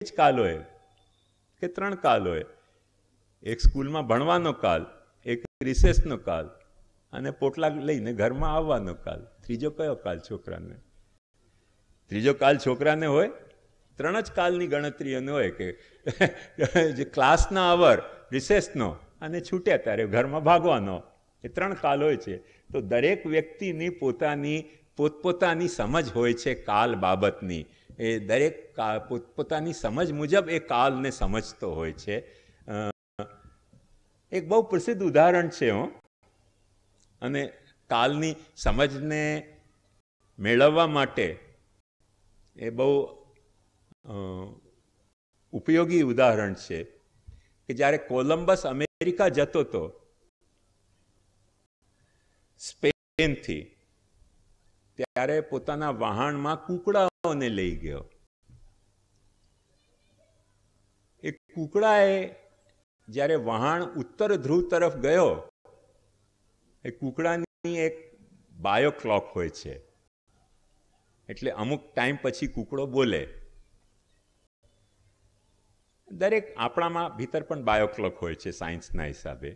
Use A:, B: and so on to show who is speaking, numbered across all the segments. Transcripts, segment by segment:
A: જ કાલ હોય કે 3 કાલ હોય? એક સ્કૂલમાં ભણવાનો કાલ, એક રિસેસનો કાલ અને પોટલા લઈને ઘરમાં આવવાનો કાલ. ત્રીજો કયો કાલ છોકરાને? ત્રીજો કાલ છોકરાને હોય? 3 જ કાલની ગણતરીઓને હોય કે જે ક્લાસના અવર, રિસેસનો અને છૂટ્યા ત્યારે ઘરમાં ભાગવાનો, એ 3 કાલ હોય છે. તો દરેક વ્યક્તિની પોતપોતાની સમજ હોય છે કાલ બાબતની. એ દરેક પોતપોતાની સમજ મુજબ એ કાલને સમજતો હોય છે. એક બહુ પ્રસિદ્ધ ઉદાહરણ છે અને કાલની સમજને મેળવવા માટે એ બહુ ઉપયોગી ઉદાહરણ છે કે જ્યારે કોલંબસ અમેરિકા જતો હતો સ્પેનથી, ત્યારે પોતાના વહાણમાં કૂકડાઓને લઈ ગયો. એ કૂકડાએ જ્યારે વહાણ ઉત્તર ધ્રુવ તરફ ગયો, એ કૂકડાની એક બાયો ક્લોક હોય છે, એટલે અમુક ટાઈમ પછી કૂકડો બોલે. દરેક આપણામાં ભીતર પણ બાયો ક્લોક હોય છે સાયન્સના હિસાબે,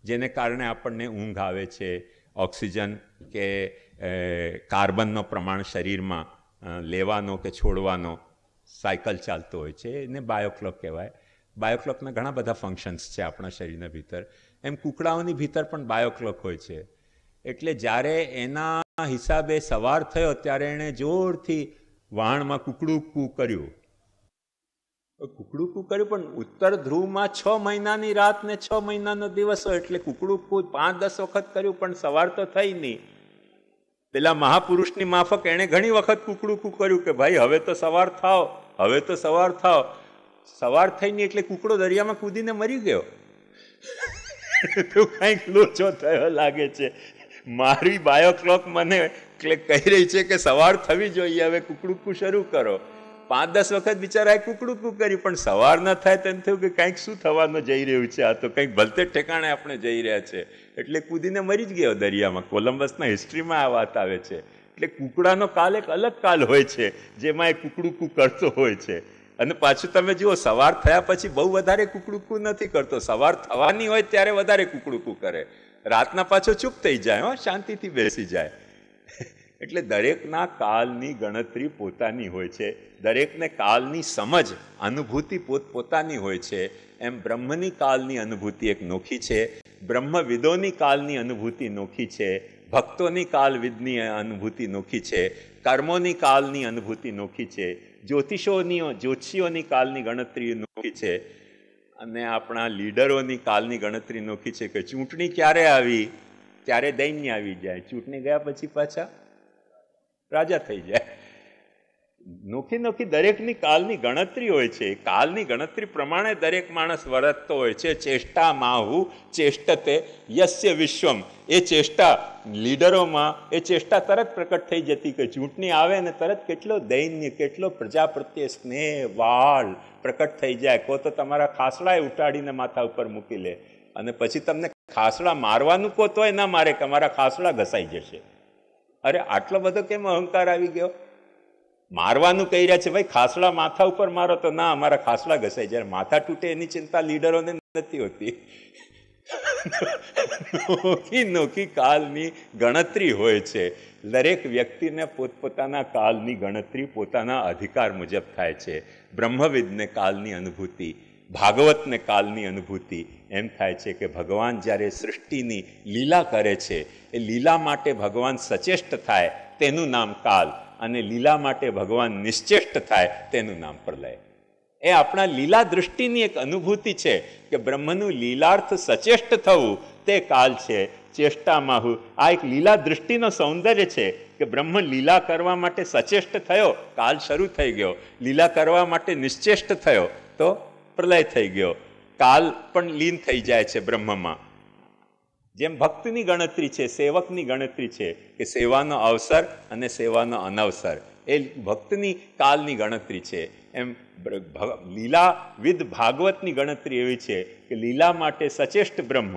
A: જેને કારણે આપણને ઊંઘ આવે છે, ઓક્સિજન કે કાર્બનનો પ્રમાણ શરીરમાં લેવાનો કે છોડવાનો સાયકલ ચાલતો હોય છે, એને બાયોક્લોક કહેવાય. બાયોક્લોકના ઘણા બધા ફંક્શન્સ છે આપણા શરીરના ભીતર. એમ કૂકડાઓની ભીતર પણ બાયોક્લોક હોય છે. એટલે જ્યારે એના હિસાબે સવાર થયો ત્યારે એણે જોરથી વહાણમાં કૂકડું કૂ કર્યું. કૂકડું કૂ કર્યું, પણ ઉત્તર ધ્રુવમાં 6 મહિનાની રાત ને 6 મહિનાનો દિવસ હોય, એટલે કૂકડું કૂ 5-10 વખત કર્યું પણ સવાર તો થઈ નહીં. પેલા મહાપુરુષની માફક એણે ઘણી વખત કૂકડું કૂ કર્યું કે ભાઈ હવે તો સવાર થાવ, હવે તો સવાર થાવ. સવાર થઈ નહીં એટલે કૂકડો દરિયામાં કૂદીને મરી ગયો. તો કંઈક લોચો થયો લાગે છે. મારી બાયોક્લોક મને કહી રહી છે કે સવાર થવી જોઈએ, હવે કૂકડું કૂ શરૂ કરો. 5-10 વખત બિચારાએ કૂકડું કૂ કરી પણ સવાર ન થાય તો એમ થયું કે કંઈક શું થવાનું જઈ રહ્યું છે, આ તો કંઈક ભલતે ઠેકાણે આપણે જઈ રહ્યા છે. એટલે કૂદીને મરી જ ગયો દરિયામાં. કોલંબસના હિસ્ટ્રીમાં આ વાત આવે છે. એટલે કૂકડાનો કાલ એક અલગ કાલ હોય છે જેમાં એ કૂકડું કૂ કરતો હોય છે. અને પાછું તમે જુઓ, સવાર થયા પછી બહુ વધારે કૂકડું કૂ નથી કરતો. સવાર થવાની હોય ત્યારે વધારે કૂકડું કૂ કરે. રાતના પાછો ચૂપ થઈ જાય, શાંતિથી બેસી જાય. એટલે દરેકના કાલની ગણતરી પોતાની હોય છે, દરેકને કાલની સમજ, અનુભૂતિ પોતપોતાની હોય છે. એમ બ્રહ્મની કાલની અનુભૂતિ એક નોખી છે, બ્રહ્મવિદોની કાલની અનુભૂતિ નોખી છે, ભક્તોની કાલવિદની અનુભૂતિ નોખી છે, કર્મોની કાલની અનુભૂતિ નોખી છે, જ્યોતિષીઓની કાલની ગણતરી નોખી છે, અને આપણા લીડરોની કાલની ગણતરી નોખી છે કે ચૂંટણી ક્યારે આવી ત્યારે દૈન્ય આવી જાય, ચૂંટણી ગયા પછી પાછા રાજા થઈ જાય. નોખી નોખી દરેકની કાલની ગણતરી હોય છે. કાલની ગણતરી પ્રમાણે દરેક માણસ વર્તતો હોય છે. ચેષ્ટા માહુ ચેષ્ટતે યસ્ય વિશ્વમ. એ ચેષ્ટા લીડરોમાં એ ચેષ્ટા તરત પ્રકટ થઈ જતી કે ચૂંટણી આવે ને તરત કેટલો દૈન્ય, કેટલો પ્રજા પ્રત્યે સ્નેહ, વાળ પ્રકટ થઈ જાય. કો તો તમારા ખાસડાએ ઉટાડીને માથા ઉપર મૂકી લે, અને પછી તમને ખાસડા મારવાનું કહો તોય ના મારે કે અમારા ખાસડા ઘસાઈ જશે. અરે આટલો બધો કેમ અહંકાર આવી ગયો? મારવાનું કહી રહ્યા છે, ભાઈ ખાસડા માથા ઉપર મારો તો ના, અમારા ખાસડા ઘસાઈ જાય. માથા તૂટે એની ચિંતા લીડરોને નથી હોતી. નોખી નોખી કાલની ગણતરી હોય છે. દરેક વ્યક્તિને પોતપોતાના કાલની ગણતરી પોતાના અધિકાર મુજબ થાય છે. બ્રહ્મવિદને કાલની અનુભૂતિ, ભાગવતને કાલની અનુભૂતિ એમ થાય છે કે ભગવાન જ્યારે સૃષ્ટિની લીલા કરે છે, એ લીલા માટે ભગવાન સચેષ્ટ થાય તેનું નામ કાલ, અને લીલા માટે ભગવાન નિશ્ચેષ્ટ થાય તેનું નામ પ્રલય. એ આપણા લીલા દૃષ્ટિની એક અનુભૂતિ છે કે બ્રહ્મનું લીલાર્થ સચેષ્ટ થવું તે કાલ છે. ચેષ્ટામાં આ એક લીલા દૃષ્ટિનો સૌંદર્ય છે કે બ્રહ્મ લીલા કરવા માટે સચેષ્ટ થયો, કાલ શરૂ થઈ ગયો. લીલા કરવા માટે નિશ્ચેષ્ટ થયો તો પ્રલય થઈ ગયો. કાલ પણ લીન થઈ જાય છે બ્રહ્મમાં. જેમ ભક્તની ગણતરી છે, સેવકની ગણતરી છે કે સેવાનો અવસર અને સેવાનો અનવસર, એ ભક્તની કાલની ગણતરી છે. એમ લીલાવિદ ભાગવતની ગણતરી એવી છે કે લીલા માટે સચેષ્ટ બ્રહ્મ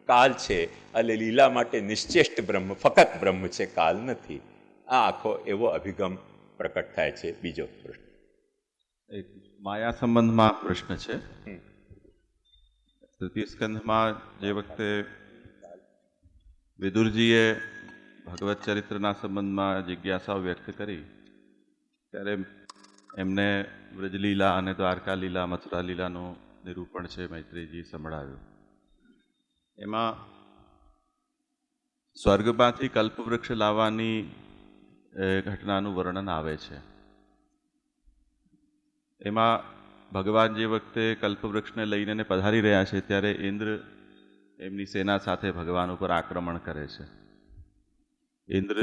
A: કાલ છે, અને લીલા માટે નિશ્ચેષ્ટ બ્રહ્મ ફક્ત બ્રહ્મ છે, કાલ નથી. આ આખો એવો અભિગમ પ્રકટ થાય છે. બીજો પ્રશ્ન.
B: એક માયા સંબંધમાં પ્રશ્ન છે. તૃતીય સ્કંધમાં જે વખતે વિદુરજીએ ભગવત ચરિત્રના સંબંધમાં જિજ્ઞાસાઓ વ્યક્ત કરી ત્યારે એમને વ્રજલીલા અને દ્વારકા લીલા, મથુરા લીલાનું નિરૂપણ છે મૈત્રેયજી સંભળાવ્યું. એમાં સ્વર્ગમાંથી કલ્પવૃક્ષ લાવવાની ઘટનાનું વર્ણન આવે છે. એમાં ભગવાન જે વખતે કલ્પવૃક્ષને લઈને પધારી રહ્યા છે ત્યારે ઇન્દ્ર એમની સેના સાથે ભગવાન ઉપર આક્રમણ કરે છે. ઇન્દ્ર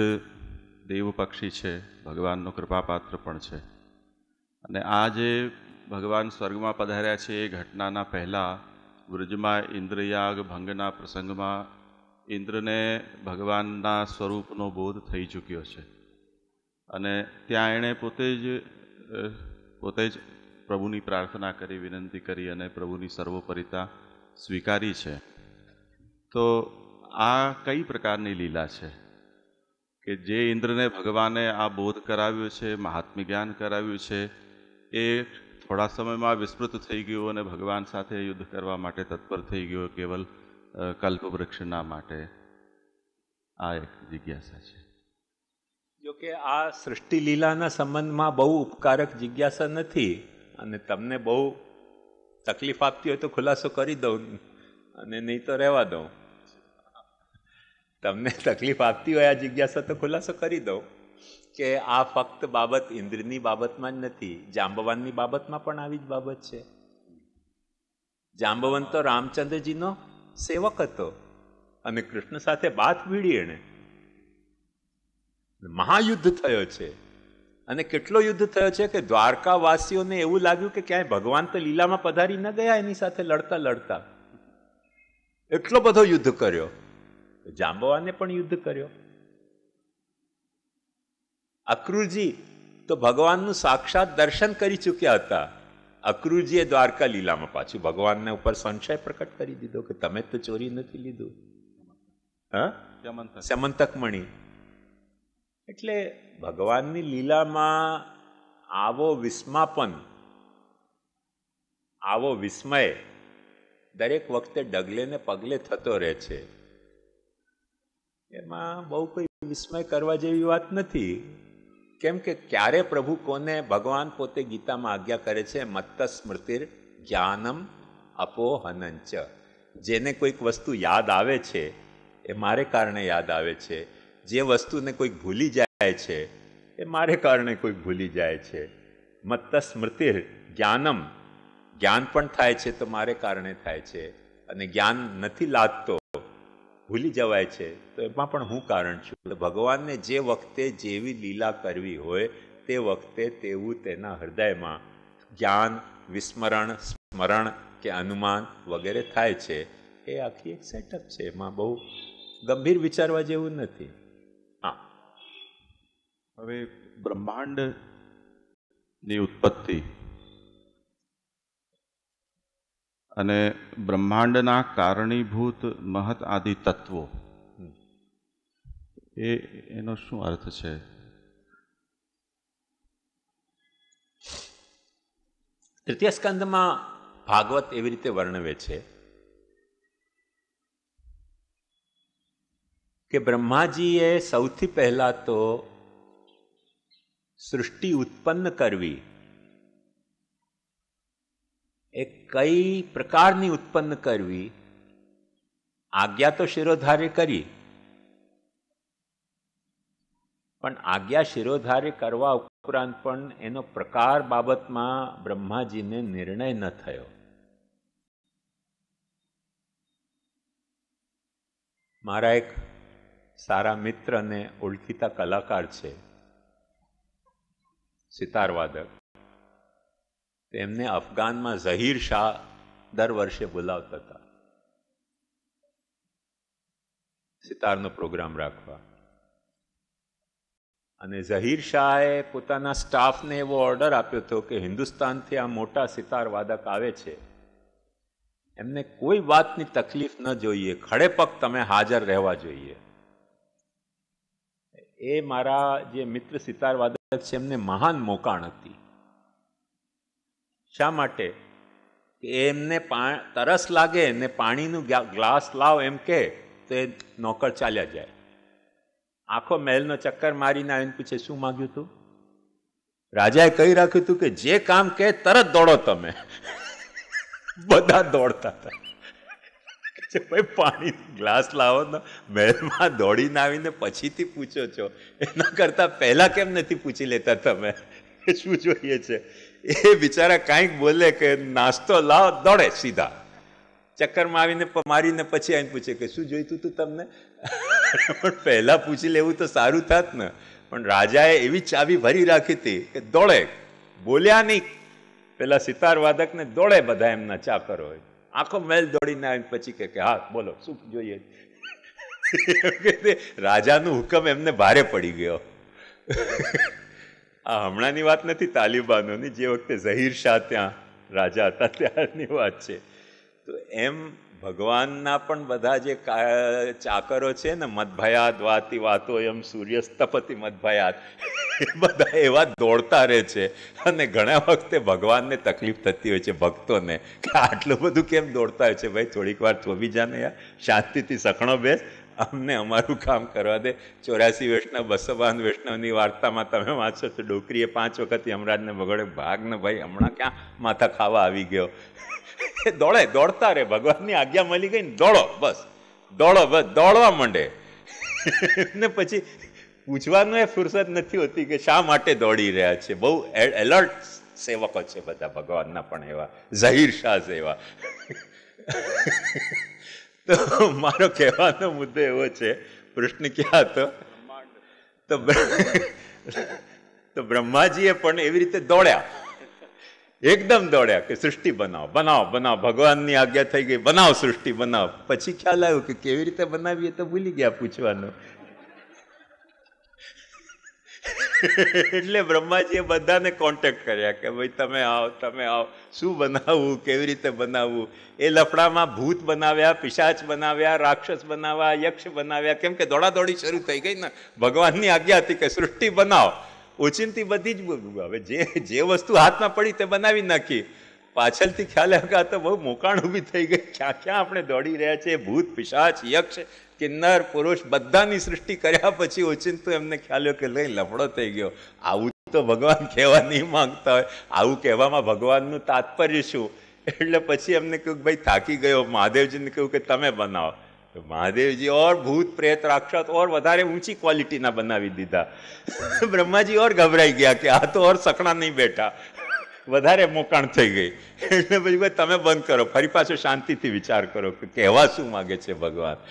B: દેવ પક્ષી છે, ભગવાનનો કૃપાપાત્ર પણ છે. અને આ જે ભગવાન સ્વર્ગમાં પધાર્યા છે એ ઘટનાના પહેલાં વૃજમાં ઇન્દ્રયાગ ભંગના પ્રસંગમાં ઇન્દ્રને ભગવાનના સ્વરૂપનો બોધ થઈ ચૂક્યો છે. અને ત્યાં એણે પોતે જ પ્રભુની પ્રાર્થના કરી, વિનંતી કરી અને પ્રભુની સર્વોપરિતા સ્વીકારી છે. તો આ કઈ પ્રકારની લીલા છે કે જે ઇન્દ્રને ભગવાને આ બોધ કરાવ્યો છે, મહાત્મ્ય જ્ઞાન કરાવ્યું છે, એ થોડા સમયમાં વિસ્મૃત થઈ ગયો અને ભગવાન સાથે યુદ્ધ કરવા માટે તત્પર થઈ ગયો કેવલ કલ્પવૃક્ષના માટે. આ એક જિજ્ઞાસા છે.
A: જો કે આ સૃષ્ટિ લીલાના સંબંધમાં બહુ ઉપકારક જિજ્ઞાસા નથી અને તમને બહુ તકલીફ આપતી હોય તો ખુલાસો કરી દઉં અને નહીં તો રહેવા દઉં. તમને તકલીફ આપતી હોય આ જિજ્ઞાસા તો ખુલાસો કરી દઉં કે આ ફક્ત બાબત ઇન્દ્રની બાબતમાં જ નથી, જાંબવાનની બાબતમાં પણ આવી જ બાબત છે. જાંબવાન તો રામચંદ્રજીનો સેવક હતો અને કૃષ્ણ સાથે બાત ભીડી એણે. મહાયુદ્ધ થયો છે અને કેટલો યુદ્ધ થયો છે કે દ્વારકાવાસીઓને એવું લાગ્યું કે ક્યાંય ભગવાન તો લીલામાં પધારી ન ગયા એની સાથે લડતા લડતા. એટલો બધો યુદ્ધ કર્યો. જાંબવાને પણ યુદ્ધ કર્યો. અક્રૂરજી તો ભગવાનનું સાક્ષાત દર્શન કરી ચૂક્યા હતા. અક્રૂરજીએ દ્વારકા લીલામાં પાછું ભગવાનને ઉપર સંશય પ્રકટ કરી દીધો કે તમે તો ચોરી નથી લીધું, સમંતક મણી. એટલે ભગવાનની લીલામાં આવો વિસ્માપન, આવો વિસ્મય દરેક વખતે ડગલે ને પગલે થતો રહે છે. એમાં બહુ કોઈ વિસ્મય કરવા જેવી વાત નથી. કેમ કે ક્યારે પ્રભુ કોને, ભગવાન પોતે ગીતામાં આજ્ઞા કરે છે, મત્ત સ્મૃતિર જ્ઞાનમ અપોહનંચ. જેને કોઈક વસ્તુ યાદ આવે છે એ મારે કારણે યાદ આવે છે. જે વસ્તુને કોઈક ભૂલી જાય છે એ મારે કારણે કોઈક ભૂલી જાય છે. મત્ત સ્મૃતિર જ્ઞાનમ, જ્ઞાન પણ થાય છે તો મારે કારણે થાય છે. અને જ્ઞાન નથી લાગતો, ભૂલી જવાય છે તો એમાં પણ હું કારણ છું. ભગવાનને જે વખતે જેવી લીલા કરવી હોય તે વખતે તેવું તેના હૃદયમાં જ્ઞાન, વિસ્મરણ, સ્મરણ કે અનુમાન વગેરે થાય છે. એ આખી એક સેટઅપ છે. એમાં બહુ ગંભીર વિચારવા જેવું નથી. હા,
B: હવે બ્રહ્માંડની ઉત્પત્તિ અને બ્રહ્માંડના કારણીભૂત મહત આદિ તત્વો, એનો શું અર્થ છે?
A: તૃતીય સ્કંદમાં ભાગવત એવી રીતે વર્ણવે છે કે બ્રહ્માજીએ સૌથી પહેલા તો સૃષ્ટિ ઉત્પન્ન કરવી, એ કઈ પ્રકારની ઉત્પન્ન કરવી, આજ્ઞા તો શિરોધાર્ય કરી, પણ આજ્ઞા શિરોધાર્ય કરવા ઉપરાંત પણ એનો પ્રકાર બાબતમાં બ્રહ્માજીને નિર્ણય ન થયો. મારા એક સારા મિત્ર અને ઓળખીતા કલાકાર છે, સિતારવાદક. તેમને અફઘાનમાં ઝહીર શાહ દર વર્ષે બોલાવતા હતા સિતારનો પ્રોગ્રામ રાખવા. અને ઝહીર શાહે પોતાના સ્ટાફને એવો ઓર્ડર આપ્યો હતો કે હિન્દુસ્તાનથી આ મોટા સિતાર વાદક આવે છે, એમને કોઈ વાતની તકલીફ ન જોઈએ, ખડે પગ તમે હાજર રહેવા જોઈએ. એ મારા જે મિત્ર સિતાર વાદક છે એમને મહાન મોકાણ હતી. શા માટે? એમને તરસ લાગે ને પાણીનું ગ્લાસ લાવ એમ કે તો એ નોકર ચાલ્યા જાય. આખો મહેલનો ચક્કર મારીને આવીને પૂછે શું માગ્યું તું? રાજાએ કહી રાખ્યું હતું કે જે કામ કે તરત દોડો તમે. બધા દોડતા હતા. ભાઈ પાણી ગ્લાસ લાવો ને મહેલમાં દોડીને આવીને પછીથી પૂછો છો, એના કરતા પહેલા કેમ નથી પૂછી લેતા તમે શું જોઈએ છે? એ બિચારા કાંઈક બોલે કે નાસ્તો લાવ, દોડે સીધા. ચક્કરમાં આવીને મારીને પછી આવીને પૂછે કે શું જોઈતું હતું તમને? પણ પહેલા પૂછી લેવું તો સારું થાત ને. પણ રાજાએ એવી ચાવી ભરી રાખી હતી કે દોડે, બોલ્યા નહીં. પેલા સિતાર વાદકને દોડે બધા એમના ચાકરો હોય. આખો મહેલ દોડીને આવીને પછી કે હા બોલો શું જોઈએ? રાજાનું હુકમ એમને ભારે પડી ગયો. આ હમણાંની વાત નથી તાલિબાનોની, જે વખતે ઝહીર શાહ ત્યાં રાજા હતા ત્યારની વાત છે. તો એમ ભગવાનના પણ બધા જે ચાકરો છે ને, મદભયાત વાતી વાતો એમ સૂર્યસ્તપતિ મદભયાત, એ બધા એવા દોડતા રહે છે. અને ઘણા વખતે ભગવાનને તકલીફ થતી હોય છે ભક્તોને કે આટલું બધું કેમ દોડતા હોય છે? ભાઈ થોડીક વાર થોભી જાને યાર, શાંતિથી સખણો બેસ, અમને અમારું કામ કરવા દે. 84 વૈષ્ણવ 252 વૈષ્ણવની વાર્તામાં તમે વાંચો તો ડોકરીએ 5 વખત યમરાજને વગડે ભાગ ને ભાઈ હમણાં ક્યાં માથા ખાવા આવી ગયો. એ દોડે, દોડતા રહે. ભગવાનની આજ્ઞા મળી ગઈ ને દોડો, બસ દોડો, બસ દોડવા માંડે. ને પછી પૂછવાનું એ ફુરસદ નથી હોતી કે શા માટે દોડી રહ્યા છે. બહુ એલર્ટ સેવકો છે બધા ભગવાનના પણ એવા, ઝહીર શાહ જેવા. તો મારો કહેવાનો મુદ્દો એવો છે, પ્રશ્ન ક્યાં હતો? તો બ્રહ્માજીએ પણ એવી રીતે દોડ્યા, એકદમ દોડ્યા કે સૃષ્ટિ બનાવો, બનાવો, બનાવો. ભગવાનની આજ્ઞા થઈ ગઈ, બનાવો સૃષ્ટિ, બનાવો. પછી ખ્યાલ આવ્યો કે કેવી રીતે બનાવીએ તો ભૂલી ગયા પૂછવાનું. એટલે બ્રહ્માજીએ બધાને કોન્ટેક્ટ કર્યા કે ભાઈ તમે આવો, તમે આવો, શું બનાવવું, કેવી રીતે બનાવવું. એ લફડામાં ભૂત બનાવ્યા, પિશાચ બનાવ્યા, રાક્ષસ બનાવ્યા, યક્ષ બનાવ્યા. કેમ કે દોડાદોડી શરૂ થઈ ગઈ ને. ભગવાનની આજ્ઞા હતી કે સૃષ્ટિ બનાવો. ઓચિંતી બધી જ હવે જે વસ્તુ હાથમાં પડી તે બનાવી નાખી. પાછળથી ખ્યાલ આવ્યો તો બહુ મોકાણ ઊભી થઈ ગઈ. ક્યાં ક્યાં આપણે દોડી રહ્યા છીએ. ભૂત, પિશાચ, યક્ષ, કિન્નર, પુરુષ બધાની સૃષ્ટિ કર્યા પછી ઓચિંતું એમને ખ્યાલ આવ્યો કે લઈ લફડો થઈ ગયો. આવું તો ભગવાન કહેવા નહીં માંગતા હોય. આવું કહેવામાં ભગવાનનું તાત્પર્ય શું? એટલે પછી એમને કહ્યું કે ભાઈ થાકી ગયો. મહાદેવજીને કહ્યું કે તમે બનાવો. તો મહાદેવજી ઓર ભૂત પ્રેત રાક્ષસ ઓર વધારે ઊંચી ક્વોલિટીના બનાવી દીધા. બ્રહ્માજી ઓર ગભરાઈ ગયા કે આ તો ઓર સકણા નહીં બેઠા, વધારે મોકાણ થઈ ગઈ. એટલે પછી તમે બંધ કરો, ફરી પાછો શાંતિથી વિચાર કરો કે કહેવા શું માગે છે ભગવાન.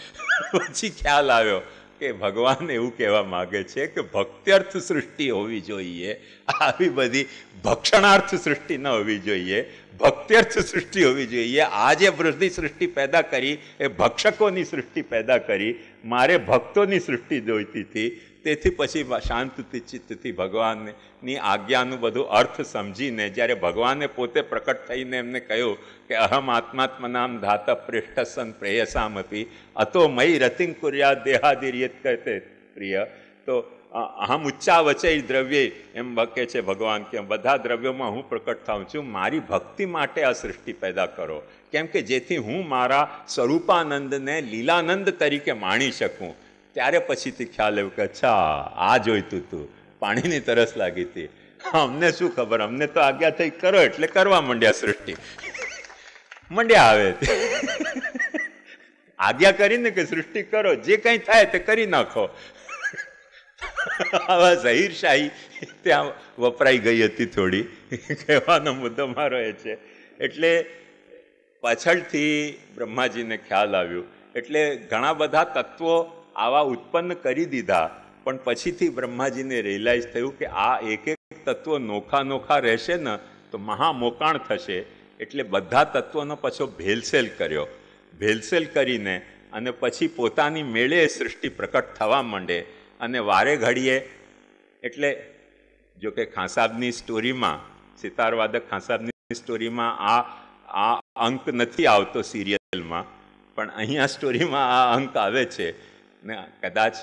A: પછી ખ્યાલ આવ્યો કે ભગવાન એવું કહેવા માગે છે કે ભક્ત્યર્થ સૃષ્ટિ હોવી જોઈએ, આવી બધી ભક્ષણાર્થ સૃષ્ટિ ન હોવી જોઈએ. ભક્ત્યર્થ સૃષ્ટિ હોવી જોઈએ. આ જે વૃદ્ધિ સૃષ્ટિ પેદા કરી એ ભક્ષકોની સૃષ્ટિ પેદા કરી. મારે ભક્તોની સૃષ્ટિ જોઈતી હતી. તેથી પછી શાંતિથી ચિત્તથી ભગવાનની આજ્ઞાનું બધું અર્થ સમજીને જ્યારે ભગવાને પોતે પ્રકટ થઈને એમને કહ્યું કે અહમ આત્માત્મનામ ધાત પૃષ્ઠ સન પ્રેયસામપી અતો મયી રતિં કુર્યાદ દેહાદિર્યત કહેતે પ્રિય. તો અહમ ઉચ્ચા વચય દ્રવ્ય એમ કહે છે ભગવાન કે બધા દ્રવ્યોમાં હું પ્રકટ થાઉં છું. મારી ભક્તિ માટે આ સૃષ્ટિ પેદા કરો, કેમ કે જેથી હું મારા સ્વરૂપાનંદને લીલાનંદ તરીકે માણી શકું. ત્યારે પછીથી ખ્યાલ આવ્યો કે અચ્છા આ જોઈતું હતું, પાણીની તરસ લાગી હતી. અમને શું ખબર, અમને તો આજ્ઞા થઈ કરો એટલે કરવા માંડ્યા સૃષ્ટિ. મંડ્યા આવે આજ્ઞા કરીને કે સૃષ્ટિ કરો, જે કંઈ થાય તે કરી નાખો. આવા ઝહીર શાહી ત્યાં વપરાઈ ગઈ હતી થોડી. કહેવાનો મુદ્દો મારો એ છે. એટલે પાછળથી બ્રહ્માજીને ખ્યાલ આવ્યું. એટલે ઘણા બધા તત્વો આવા ઉત્પન્ન કરી દીધા, પણ પછીથી બ્રહ્માજીને રિયલાઇઝ થયું કે આ એક એક તત્વો નોખા નોખા રહેશે ને તો મહામોકાણ થશે. એટલે બધા તત્વોનો પાછો ભેલસેલ કર્યો. ભેલસેલ કરીને અને પછી પોતાની મેળે સૃષ્ટિ પ્રકટ થવા માંડે. અને વારે ઘડીએ એટલે જો કે ખાંસાબની સ્ટોરીમાં, સિતારવાદક ખાંસાબની સ્ટોરીમાં આ અંક નથી આવતો સિરિયલમાં, પણ અહીંયા સ્ટોરીમાં આ અંક આવે છે. ને કદાચ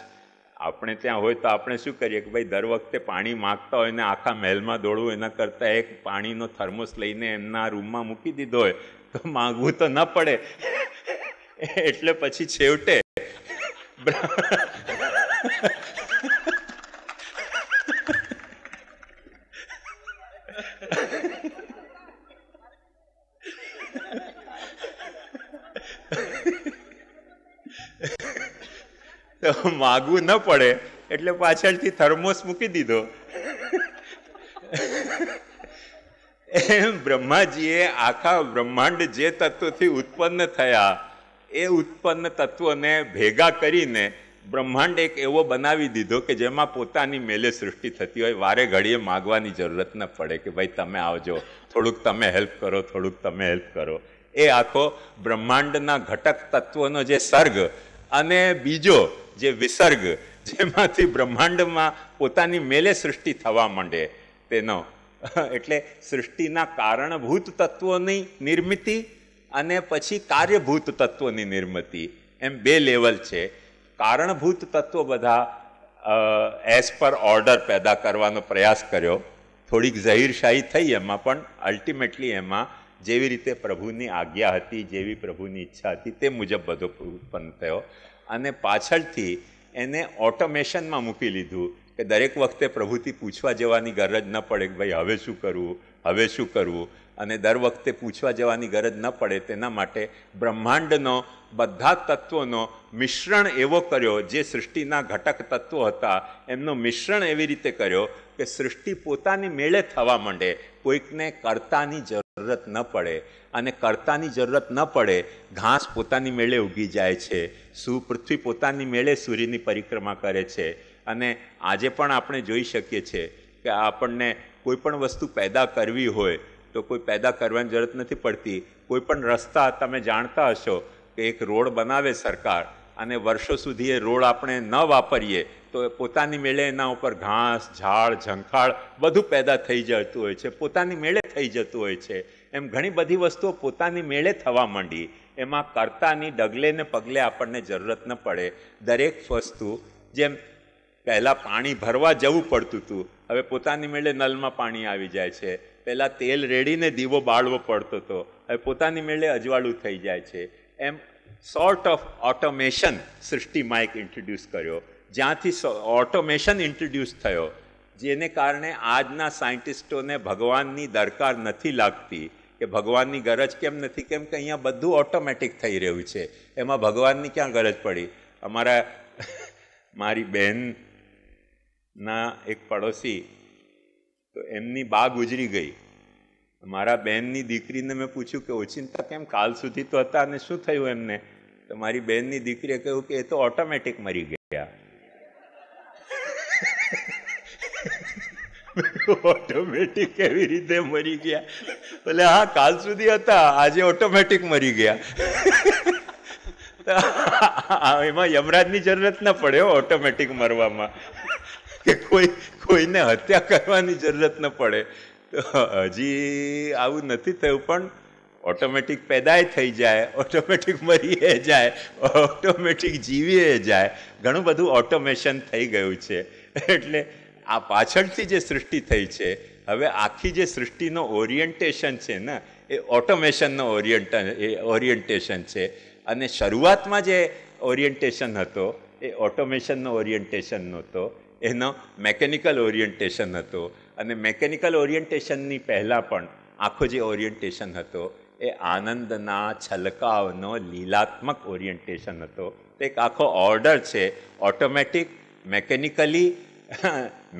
A: આપણે ત્યાં હોય તો આપણે શું કરીએ કે ભાઈ દર વખતે પાણી માગતા હોય ને આખા મહેલમાં દોડવું, એના કરતાં એક પાણીનો થર્મોસ લઈને એમના રૂમમાં મૂકી દીધો હોય તો માગવું તો ન પડે. એટલે પછી છેવટે તો માગવું ન પડે એટલે પાછળથી થર્મોસ મૂકી દીધો. એમ બ્રહ્માજીએ આખા બ્રહ્માંડ જે તત્વોથી ઉત્પન્ન થયા એ ઉત્પન્ન તત્વોને ભેગા કરીને બ્રહ્માંડ એક એવો બનાવી દીધો કે જેમાં પોતાની મેલે સૃષ્ટિ થતી હોય. વારે ઘડીએ માગવાની જરૂરત ન પડે કે ભાઈ તમે આવજો, થોડુંક તમે હેલ્પ કરો, થોડુંક તમે હેલ્પ કરો. એ આખો બ્રહ્માંડના ઘટક તત્વોનો જે સર્ગ અને બીજો જે વિસર્ગ, જેમાંથી બ્રહ્માંડમાં પોતાની મેલે સૃષ્ટિ થવા માંડે તેનો, એટલે સૃષ્ટિના કારણભૂત તત્વોની નિર્મિતિ અને પછી કાર્યભૂત તત્વોની નિર્મિતિ, એમ બે લેવલ છે. કારણભૂત તત્વો બધા એઝ પર ઓર્ડર પેદા કરવાનો પ્રયાસ કર્યો. થોડીક ઝહીરશાહી થઈ એમાં, પણ અલ્ટિમેટલી એમાં જેવી રીતે પ્રભુની આજ્ઞા હતી, જેવી પ્રભુની ઈચ્છા હતી તે મુજબ બધો ઉત્પન્ન થયો. અને પાછળથી એને ઓટોમેશનમાં મૂકી લીધું કે દરેક વખતે પ્રભુથી પૂછવા જવાની ગરજ ન પડે કે ભાઈ હવે શું કરવું, હવે શું કરવું. અને દર વખતે પૂછવા જવાની ગરજ ન પડે તેના માટે બ્રહ્માંડનો બધા તત્વોનો મિશ્રણ એવો કર્યો, જે સૃષ્ટિના ઘટક તત્વો હતા એમનો મિશ્રણ એવી રીતે કર્યો કે સૃષ્ટિ પોતાની મેળે થવા માંડે, કોઈકને કર્તાની જરૂરત ન પડે. અને કર્તાની જરૂરત ન પડે, ઘાસ પોતાની મેળે ઉગી જાય છે, પૃથ્વી પોતાની મેળે સૂર્યની પરિક્રમા કરે છે. અને આજે પણ આપણે જોઈ શકીએ છીએ કે આપણને કોઈ પણ વસ્તુ પેદા કરવી હોય તો કોઈ પેદા કરવાની જરૂરત નથી પડતી. કોઈ પણ રસ્તા તમે જાણતા હશો કે એક રોડ બનાવે સરકાર અને વર્ષો સુધી એ રોડ આપણે ન વાપરીએ તો પોતાની મેળે એના ઉપર ઘાસ, ઝાડ, ઝંખાળ બધું પેદા થઈ જતું હોય છે, પોતાની મેળે થઈ જતું હોય છે. એમ ઘણી બધી વસ્તુઓ પોતાની મેળે થવા માંડી. એમાં કર્તાની ડગલે ને પગલે આપણને જરૂરત ન પડે. દરેક વસ્તુ, જેમ પહેલાં પાણી ભરવા જવું પડતું હતું, હવે પોતાની મેળે નલમાં પાણી આવી જાય છે. પહેલાં તેલ રેડીને દીવો બાળવો પડતો હતો, હવે પોતાની મેળે અજવાળું થઈ જાય છે. એમ સોર્ટ ઓફ ઓટોમેશન સૃષ્ટિમાં એક ઇન્ટ્રોડ્યુસ કર્યો. જ્યાંથી ઓટોમેશન ઇન્ટ્રોડ્યુસ થયો, જેને કારણે આજના સાયન્ટિસ્ટોને ભગવાનની દરકાર નથી લાગતી કે ભગવાનની ગરજ કેમ નથી, કેમ કે અહીંયા બધું ઓટોમેટિક થઈ રહ્યું છે, એમાં ભગવાનની ક્યાં ગરજ પડી. મારી બહેનના એક પડોશી, તો એમની બા ગુજરી ગઈ. મારા બહેનની દીકરીને મેં પૂછ્યું કે ઓચિંતા કેમ, કાલ સુધી તો હતા અને શું થયું એમને? તો મારી બહેનની દીકરીએ કહ્યું કે એ તો ઓટોમેટિક મરી ગયા. ઓટોમેટિક કેવી રીતે મરી ગયા? એટલે હા, કાલ સુધી હતા, આજે ઓટોમેટિક મરી ગયા. એમાં યમરાજની જરૂરત ન પડે ઓટોમેટિક મરવામાં, કે કોઈને હત્યા કરવાની જરૂરત ન પડે. તો હજી આવું નથી થયું, પણ ઓટોમેટિક પેદાય થઈ જાય, ઓટોમેટિક મરીએ જાય, ઓટોમેટિક જીવીએ જાય, ઘણું બધું ઓટોમેશન થઈ ગયું છે. એટલે આ પાછળથી જે સૃષ્ટિ થઈ છે, હવે આખી જે સૃષ્ટિનો ઓરિયન્ટેશન છે ને એ ઓટોમેશનનો ઓરિયન્ટેશન છે. અને શરૂઆતમાં જે ઓરિયન્ટેશન હતો એ ઓટોમેશનનો ઓરિયન્ટેશન નહોતો, એનો મેકેનિકલ ઓરિયન્ટેશન હતો. અને મેકેનિકલ ઓરિયન્ટેશનની પહેલાં પણ આખો જે ઓરિયન્ટેશન હતો એ આનંદના છલકાવનો લીલાત્મક ઓરિયન્ટેશન હતો. એક આખો ઓર્ડર છે, ઓટોમેટિક, મેકેનિકલી,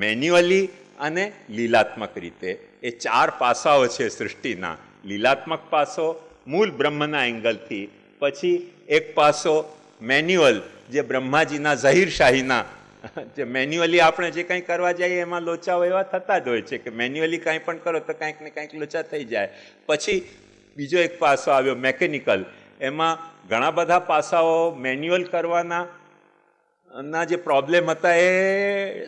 A: મેન્યુઅલી અને લીલાત્મક રીતે. એ ચાર પાસાઓ છે સૃષ્ટિના. લીલાત્મક પાસો મૂળ બ્રહ્મના એંગલથી, પછી એક પાસો મેન્યુઅલ, જે બ્રહ્માજીના ઝહીરશાહીના, જે મેન્યુઅલી આપણે જે કંઈ કરવા જઈએ એમાં લોચાઓ એવા થતા જ હોય છે કે મેન્યુઅલી કાંઈ પણ કરો તો કાંઈક ને કાંઈક લોચા થઈ જાય. પછી બીજો એક પાસો આવ્યો મેકેનિકલ. એમાં ઘણા બધા પાસાઓ મેન્યુઅલ કરવાના જે પ્રોબ્લેમ હતા એ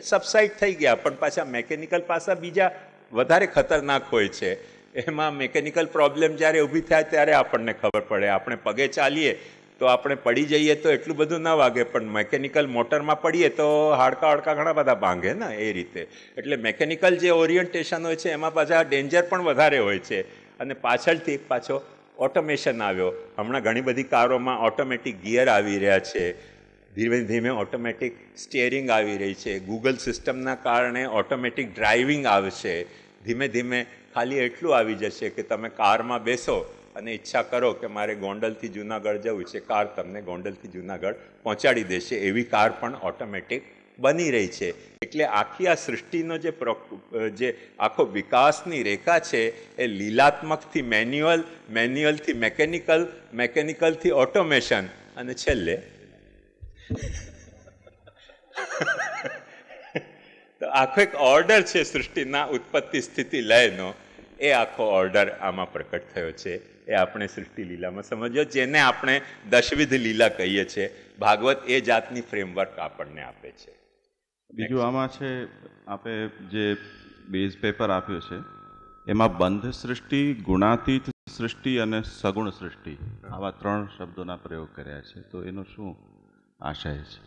A: સબસાઇડ થઈ ગયા, પણ પાછા મેકેનિકલ પાસા બીજા વધારે ખતરનાક હોય છે. એમાં મેકેનિકલ પ્રોબ્લેમ જ્યારે ઊભી થાય ત્યારે આપણને ખબર પડે. આપણે પગે ચાલીએ તો આપણે પડી જઈએ તો એટલું બધું ના વાગે, પણ મિકેનિકલ મોટરમાં પડીએ તો હાડકા ઘણા બધા ભાંગે ને એ રીતે. એટલે મિકેનિકલ જે ઓરિયન્ટેશન હોય છે એમાં પાછા ડેન્જર પણ વધારે હોય છે. અને પાછળથી પાછો ઓટોમેશન આવ્યો. હમણાં ઘણી બધી કારોમાં ઓટોમેટિક ગિયર આવી રહ્યા છે, ધીમે ધીમે ઓટોમેટિક સ્ટિયરિંગ આવી રહી છે, ગૂગલ સિસ્ટમના કારણે ઓટોમેટિક ડ્રાઇવિંગ આવશે. ધીમે ધીમે ખાલી એટલું આવી જશે કે તમે કારમાં બેસો અને ઈચ્છા કરો કે મારે ગોંડલથી જુનાગઢ જવું છે, કાર તમને ગોંડલથી જુનાગઢ પહોંચાડી દેશે. એવી કાર પણ ઓટોમેટિક બની રહી છે. એટલે આખી આ સૃષ્ટિનો જે આખો વિકાસની રેખા છે એ લીલાત્મકથી મેન્યુઅલ, મેન્યુઅલથી મેકેનિકલ, મેકેનિકલથી ઓટોમેશન અને છેલ્લે તો આખો એક ઓર્ડર છે સૃષ્ટિના ઉત્પત્તિ સ્થિતિ લયનો. એ આખો ઓર્ડર આમાં પ્રકટ થયો છે. એ આપણે સૃષ્ટિ લીલામાં સમજ્યો, જેને આપણે દશવિધ લીલા કહીએ છીએ. ભાગવત એ જાતની ફ્રેમવર્ક આપણને આપે છે.
B: બીજું આમાં છે, આપે જે બેઝ પેપર આપ્યું છે એમાં બંધ સૃષ્ટિ, ગુણાતીત સૃષ્ટિ અને સગુણ સૃષ્ટિ, આવા 3 શબ્દોના પ્રયોગ કર્યા છે. તો એનો શું આશય છે?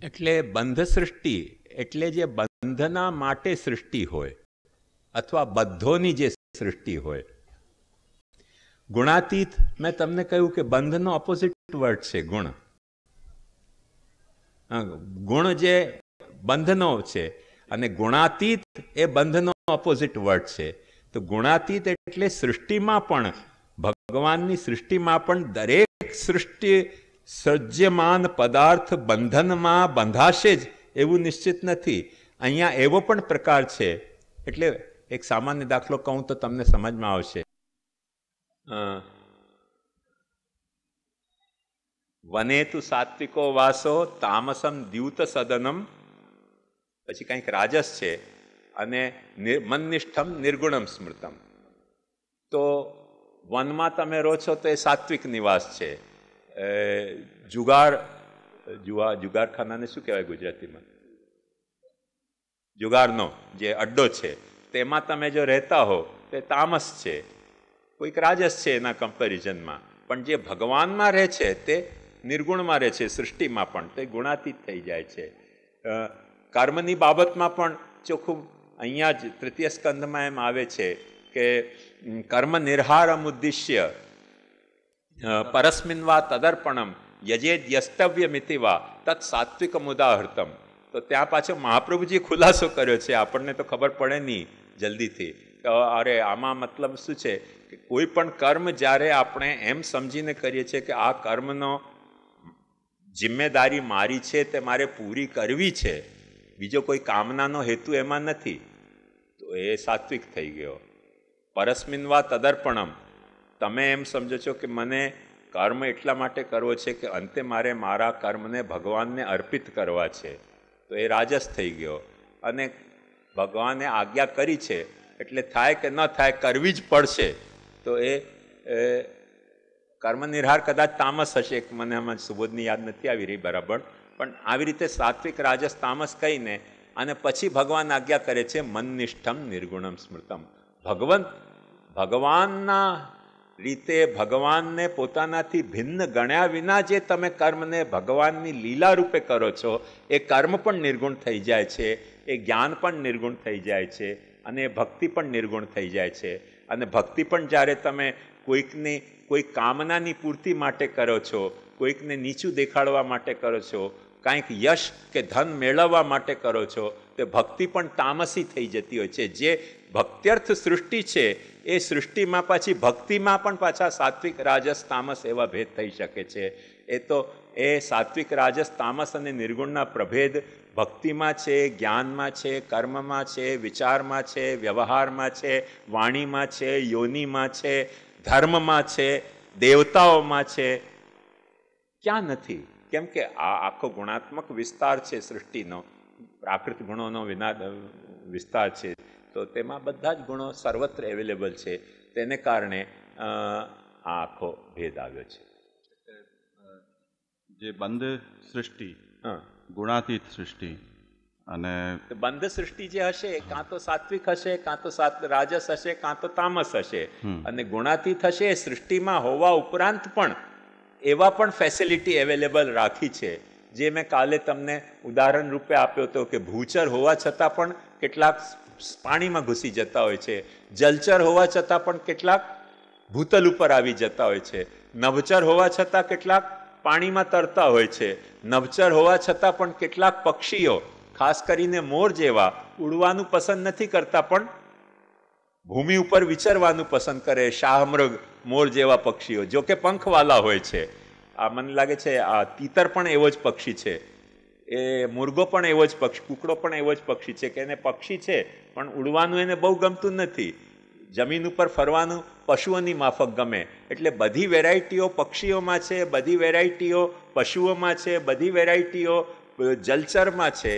A: એટલે બંધ સૃષ્ટિ એટલે જે બંધના માટે સૃષ્ટિ હોય અથવા બધોની જે સૃષ્ટિ હોય. ગુણાતીત મેં તમને કહ્યું કે બંધનો ઓપોઝિટ વર્ડ છે ગુણ. ગુણ જે બંધનો છે અને ગુણાતીત એ બંધનો ઓપોઝિટ વર્ડ છે. તો ગુણાતીત એટલે સૃષ્ટિમાં પણ, ભગવાનની સૃષ્ટિમાં પણ દરેક સૃષ્ટિ સર્જ્યમાન પદાર્થ બંધનમાં બંધાશે જ એવું નિશ્ચિત નથી. અહીંયા એવો પણ પ્રકાર છે. એટલે એક સામાન્ય દાખલો કહું તો તમને સમજમાં આવશે. વનેતુ સાત્વિકો વાસો તામસમ દ્યુત સદનમ, પછી કંઈક રાજસ છે, અને મનનિષ્ઠમ નિર્ગુણમ સ્મૃતમ. તો વનમાં તમે રહો છો તો એ સાત્વિક નિવાસ છે. જુગારખાનાને શું કહેવાય ગુજરાતીમાં? જુગારનો જે અડ્ડો છે તેમાં તમે જો રહેતા હો તો તામસ છે, કોઈક રાજસ છે એના કમ્પેરિઝનમાં. પણ જે ભગવાનમાં રહે છે તે નિર્ગુણમાં રહે છે, સૃષ્ટિમાં પણ તે ગુણાતીત થઈ જાય છે. કર્મની બાબતમાં પણ ચોખ્ખું અહીંયા જ તૃતીય સ્કંદમાં એમ આવે છે કે કર્મ નિર્હારમ ઉદ્દિશ્ય પરસ્મિન વા તદર્પણમ યજેદ યસ્તવ્યમિતિ વા તત્ સાત્વિકમ ઉદાહૃતમ. તો ત્યાં પાછો મહાપ્રભુજી ખુલાસો કર્યો છે, આપણને તો ખબર પડે નહીં જલ્દીથી. અરે આમાં મતલબ શું છે કે કોઈ પણ કર્મ જ્યારે આપણે એમ સમજીને કરીએ છીએ કે આ કર્મનો જિમ્મેદારી મારી છે, તે મારે પૂરી કરવી છે, બીજો કોઈ કામનાનો હેતુ એમાં નથી, તો એ સાત્વિક થઈ ગયો. પરસ્મિન વા તદર્પણમ, તમે એમ સમજો છો કે મને કર્મ એટલા માટે કરવો છે કે અંતે મારે મારા કર્મને ભગવાનને અર્પિત કરવા છે, તો એ રાજસ થઈ ગયો. અને ભગવાને આજ્ઞા કરી છે એટલે થાય કે ન થાય કરવી જ પડશે, તો એ કર્મનિર્હાર કદાચ તામસ હશે. મને આમાં સુબોધની યાદ નથી આવી રહી બરાબર, પણ આવી રીતે સાત્વિક રાજસ તામસ કહીને અને પછી ભગવાન આજ્ઞા કરે છે મનનિષ્ઠમ નિર્ગુણમ સ્મૃતમ. ભગવાનના રીતે ભગવાનને પોતાનાથી ભિન્ન ગણ્યા વિના જે તમે કર્મને ભગવાનની લીલા રૂપે કરો છો એ કર્મ પણ નિર્ગુણ થઈ જાય છે, એ જ્ઞાન પણ નિર્ગુણ થઈ જાય છે, અને ભક્તિ પણ નિર્ગુણ થઈ જાય છે. અને ભક્તિ પણ જ્યારે તમે કોઈકની કોઈ કામનાની પૂર્તિ માટે કરો છો, કોઈકને નીચું દેખાડવા માટે કરો છો, કાંઈક યશ કે ધન મેળવવા માટે કરો છો, તો ભક્તિ પણ તામસી થઈ જતી હોય છે. જે ભક્ત્યર્થ સૃષ્ટિ છે એ સૃષ્ટિમાં પાછી ભક્તિમાં પણ પાછા સાત્વિક રાજસ તામસ એવા ભેદ થઈ શકે છે. એ તો એ સાત્વિક રાજસ તામસ અને નિર્ગુણના પ્રભેદ ભક્તિમાં છે, જ્ઞાનમાં છે, કર્મમાં છે, વિચારમાં છે, વ્યવહારમાં છે, વાણીમાં છે, યોનિમાં છે, ધર્મમાં છે, દેવતાઓમાં છે, ક્યાં નથી? કેમ કે આ આખો ગુણાત્મક વિસ્તાર છે સૃષ્ટિનો, પ્રાકૃત ગુણોનો વિસ્તાર છે, તો તેમાં બધા જ ગુણો સર્વત્ર અવેલેબલ છે. તેને કારણે આ આખો ભેદ આવ્યો છે.
B: જે બંધ સૃષ્ટિ, ગુણાતીત સૃષ્ટિ અને
A: બંધ સૃષ્ટિ જે હશે કાં તો સાત્વિક હશે, કાં તો રાજસ હશે, કાં તો તામસ હશે. અને ગુણાતીત હશે એ સૃષ્ટિમાં હોવા ઉપરાંત પણ એવા પણ ફેસિલિટી અવેલેબલ રાખી છે, જે મેં કાલે તમને ઉદાહરણ રૂપે આપ્યો હતો કે ભૂચર હોવા છતાં પણ કેટલાક પાણીમાં ઘૂસી જતા હોય છે, જલચર હોવા છતાં પણ કેટલાક ભૂતલ ઉપર આવી જતા હોય છે, નભચર હોવા છતાં કેટલાક પાણીમાં તરતા હોય છે, નભચર હોવા છતાં પણ કેટલાક પક્ષીઓ, ખાસ કરીને મોર જેવા, ઉડવાનું પસંદ નથી કરતા પણ ભૂમિ ઉપર વિચરવાનું પસંદ કરે. શાહમૃગ મોર જેવા પક્ષીઓ, જો કે પંખવાલા હોય છે. આ મને લાગે છે આ તીતર પણ એવો જ પક્ષી છે, એ મુર્ગો પણ એવો જ પક્ષી, કુકડો પણ એવો જ પક્ષી છે કે એને પક્ષી છે પણ ઉડવાનું એને બહુ ગમતું નથી. જમીન ઉપર ફરવાનું પશુઓની માફક ગમે. એટલે બધી વેરાયટીઓ પક્ષીઓમાં છે, બધી વેરાયટીઓ પશુઓમાં છે, બધી વેરાયટીઓ જલચરમાં છે.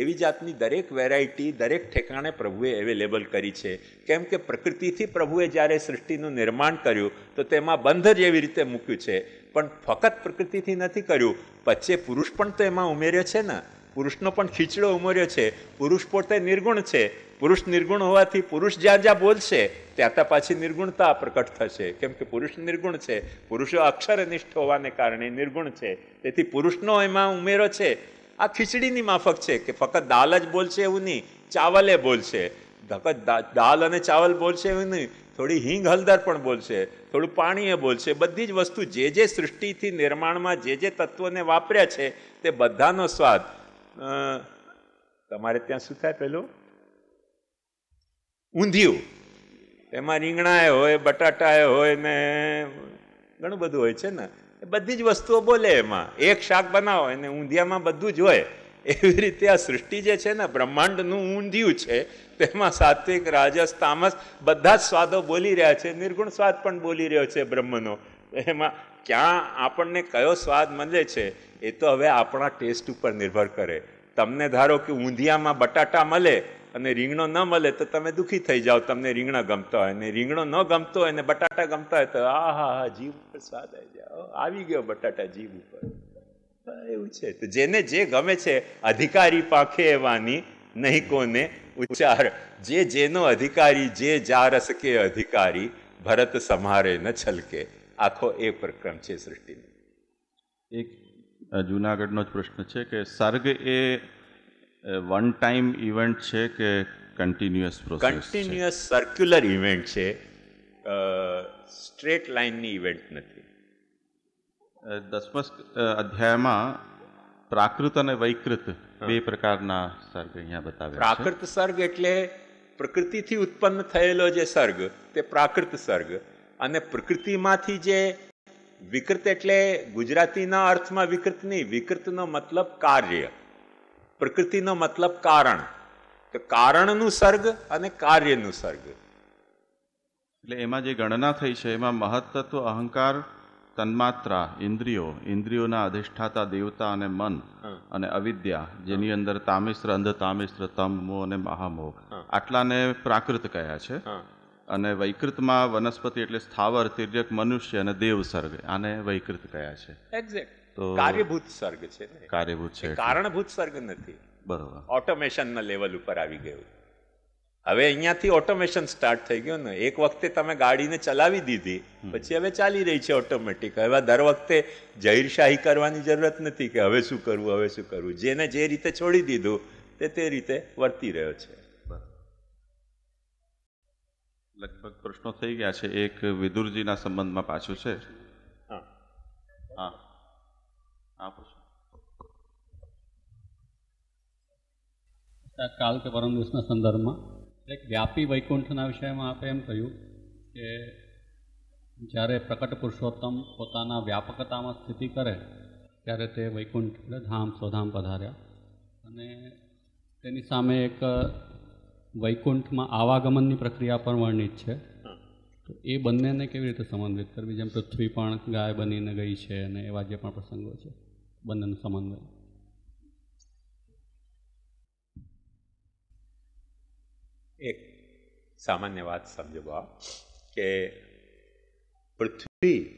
A: એવી જાતની દરેક વેરાયટી દરેક ઠેકાણે પ્રભુએ અવેલેબલ કરી છે. કેમ કે પ્રકૃતિથી પ્રભુએ જ્યારે સૃષ્ટિનું નિર્માણ કર્યું તો તેમાં બંધ જ એવી રીતે મૂક્યું છે, પણ ફક્ત પ્રકૃતિથી નથી કર્યું, વચ્ચે પુરુષ પણ તો એમાં ઉમેર્યો છે ને. પુરુષનો પણ ખીચડો ઉમેર્યો છે. પુરુષ પોતે નિર્ગુણ છે. પુરુષ નિર્ગુણ હોવાથી પુરુષ જ્યાં જ્યાં બોલશે ત્યાં પાછી નિર્ગુણતા પ્રકટ થશે. કેમ કે પુરુષ નિર્ગુણ છે, પુરુષો અક્ષરનિષ્ઠ હોવાને કારણે નિર્ગુણ છે. તેથી પુરુષનો એમાં ઉમેરો છે. આ ખીચડીની માફક છે કે ફક્ત દાલ જ બોલશે એવું નહીં, ચાવલે બોલશે. ફક્ત દાલ અને ચાવલ બોલશે એવું નહીં, થોડી હિંગ હળદર પણ બોલશે, થોડું પાણી એ બોલશે. બધી જ વસ્તુ જે સૃષ્ટિથી નિર્માણમાં જે તત્વોને વાપર્યા છે તે બધાનો સ્વાદ. તમારે ત્યાં શું થાય પેલું ઊંધિયું, એમાં રીંગણાએ હોય, બટાટાએ હોય ને ઘણું બધું હોય છે ને. એ બધી જ વસ્તુઓ બોલે. એમાં એક શાક બનાવો અને ઊંધિયામાં બધું જ હોય. એવી રીતે આ સૃષ્ટિ જે છે ને બ્રહ્માંડનું ઊંધિયું છે, તેમાં સાત્વિક, રાજસ, તામસ બધા જ સ્વાદો બોલી રહ્યા છે. નિર્ગુણ સ્વાદ પણ બોલી રહ્યો છે બ્રહ્મનો. એમાં ક્યાં આપણને કયો સ્વાદ મળે છે એ તો હવે આપણા ટેસ્ટ ઉપર નિર્ભર કરે. તમને ધારો કે ઊંધિયામાં બટાટા મળે અને રીંગણો ન મળે તો તમે દુઃખી થઈ જાઓ. તમને રીંગણા ગમતા હોય ને રીંગણો ન ગમતો હોય ને બટાટા ગમતા હોય તો આ હા જીભ ઉપર સ્વાદ આવી જાય, આવી ગયો બટાટા જીભ ઉપર. એવું છે. તો જેને જે ગમે છે અધિકારી પાંખે એવાની નહીં કોને ઉચ્ચાર. જેનો અધિકારી જે જા રસ કે અધિકારી ભરત સમારે ન છલકે. આખો એ પ્રક્રમ છે સૃષ્ટિનો.
B: એક જુનાગઢનો જ પ્રશ્ન છે કે સર્ગ એ વન ટાઈમ ઇવેન્ટ છે કે continuous process?
A: Continuous circular event છે, સ્ટ્રેટ લાઇનની ઇવેન્ટ નથી.
B: 10મા અધ્યાયમાં પ્રાકૃત અને વૈકૃત બે પ્રકારના સર્ગ અહીંયા બતાવ્યા છે.
A: પ્રાકૃત સર્ગ એટલે પ્રકૃતિથી ઉત્પન્ન થયેલો જે સર્ગ તે પ્રાકૃત સર્ગ, અને પ્રકૃતિમાંથી જે વિકૃત એટલે ગુજરાતીના અર્થમાં વિકૃત નહીં, વિકૃતનો મતલબ કાર્ય, પ્રકૃતિનો મતલબ કારણ. તો કારણનું સર્ગ અને કાર્યનું સર્ગ.
B: એટલે એમાં જે ગણના થઈ છે એમાં મહત્તત્વ, અહંકાર, તન્માત્રા, ઇન્દ્રિયોના અધિષ્ઠાતા દેવતા અને મન અને અવિદ્યા, જેની અંદર તામિશ્ર, અંધ તામિશ્ર, તમ, મોહ અને મહામોહ, આટલાને પ્રાકૃત કહ્યા છે. અને વૈકૃતમાં વનસ્પતિ એટલે સ્થાવર, તિર્યક, મનુષ્ય અને દેવ સર્ગ, આને વૈકૃત કહ્યા છે.
A: એક્ઝેક્ટ. તો કાર્યભૂત સર્ગ છે,
B: કાર્યભૂત છે,
A: કારણભૂત સર્ગ નથી.
B: બરોબર.
A: ઓટોમેશનના લેવલ ઉપર આવી ગયું. હવે અહીંયાથી ઓટોમેશન સ્ટાર્ટ થઈ ગયું ને. એક વખતે તમે ગાડીને ચલાવી દીધી પછી હવે ચાલી રહી છે ઓટોમેટિક. હવે દર વખતે જહીરશાહી કરવાની જરૂરત નથી કે હવે શું કરવું, હવે શું કરવું. જેને જે રીતે છોડી દીધું તે રીતે વર્તી રહ્યો છે.
B: લગભગ પ્રશ્નો થઈ ગયા છે. એક વિદુરજીના સંબંધમાં પાછું છે.
A: હા
B: હા હા પ્રશ્ન.
C: કાલ કે પરમ દિવસના સંદર્ભમાં એક વ્યાપી વૈકુંઠના વિષયમાં આપે એમ કહ્યું કે જ્યારે પ્રકટ પુરુષોત્તમ પોતાના વ્યાપકતામાં સ્થિતિ કરે ત્યારે તે વૈકુંઠ એટલે ધામ સ્વધામ પધાર્યા, અને તેની સામે એક વૈકુંઠમાં આવાગમનની પ્રક્રિયા પણ વર્ણિત છે. તો એ બંનેને કેવી રીતે સમન્વિત કરવી? જેમ પૃથ્વી પણ ગાય બનીને ગઈ છે અને એવા જે પણ પ્રસંગો છે, બંનેનો સમન્વય.
A: એક સામાન્ય વાત સમજો બા કે પૃથ્વીના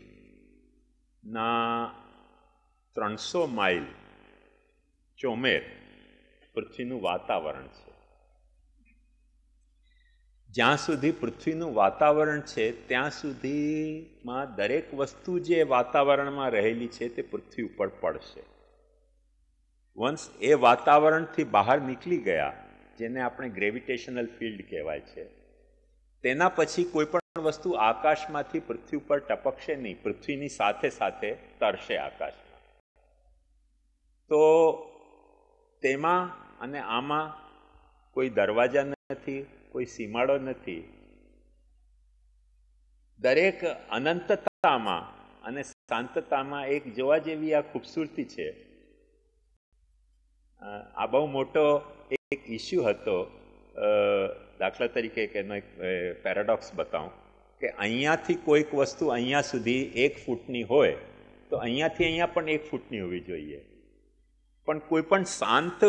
A: 300 માઇલ ચોમેર પૃથ્વીનું વાતાવરણ છે. જ્યાં સુધી પૃથ્વીનું વાતાવરણ છે ત્યાં સુધીમાં દરેક વસ્તુ જે વાતાવરણમાં રહેલી છે તે પૃથ્વી ઉપર પડશે. વન્સ એ વાતાવરણથી બહાર નીકળી ગયા, જેને આપણે ગ્રેવિટેશનલ ફિલ્ડ કહેવાય છે, તેના પછી કોઈ પણ વસ્તુ આકાશમાંથી પૃથ્વી ઉપર ટપકશે નહીં, પૃથ્વીની સાથે સાથે તરશે આકાશમાં. તો તેમાં અને આમાં કોઈ દરવાજા નથી, કોઈ સીમાડો નથી. દરેક અનંતતામાં અને શાંતતામાં એક જોવા જેવી આ ખૂબસૂરતી છે. આ બહુ મોટો એક ઇસ્યુ હતો. દાખલા તરીકે એનો એક પેરાડોક્સ બતાવું કે અહીંયાથી કોઈક વસ્તુ અહીંયા સુધી 1 ફૂટની હોય તો અહીંયાથી અહીંયા પણ 1 ફૂટની હોવી જોઈએ. પણ કોઈ પણ શાંત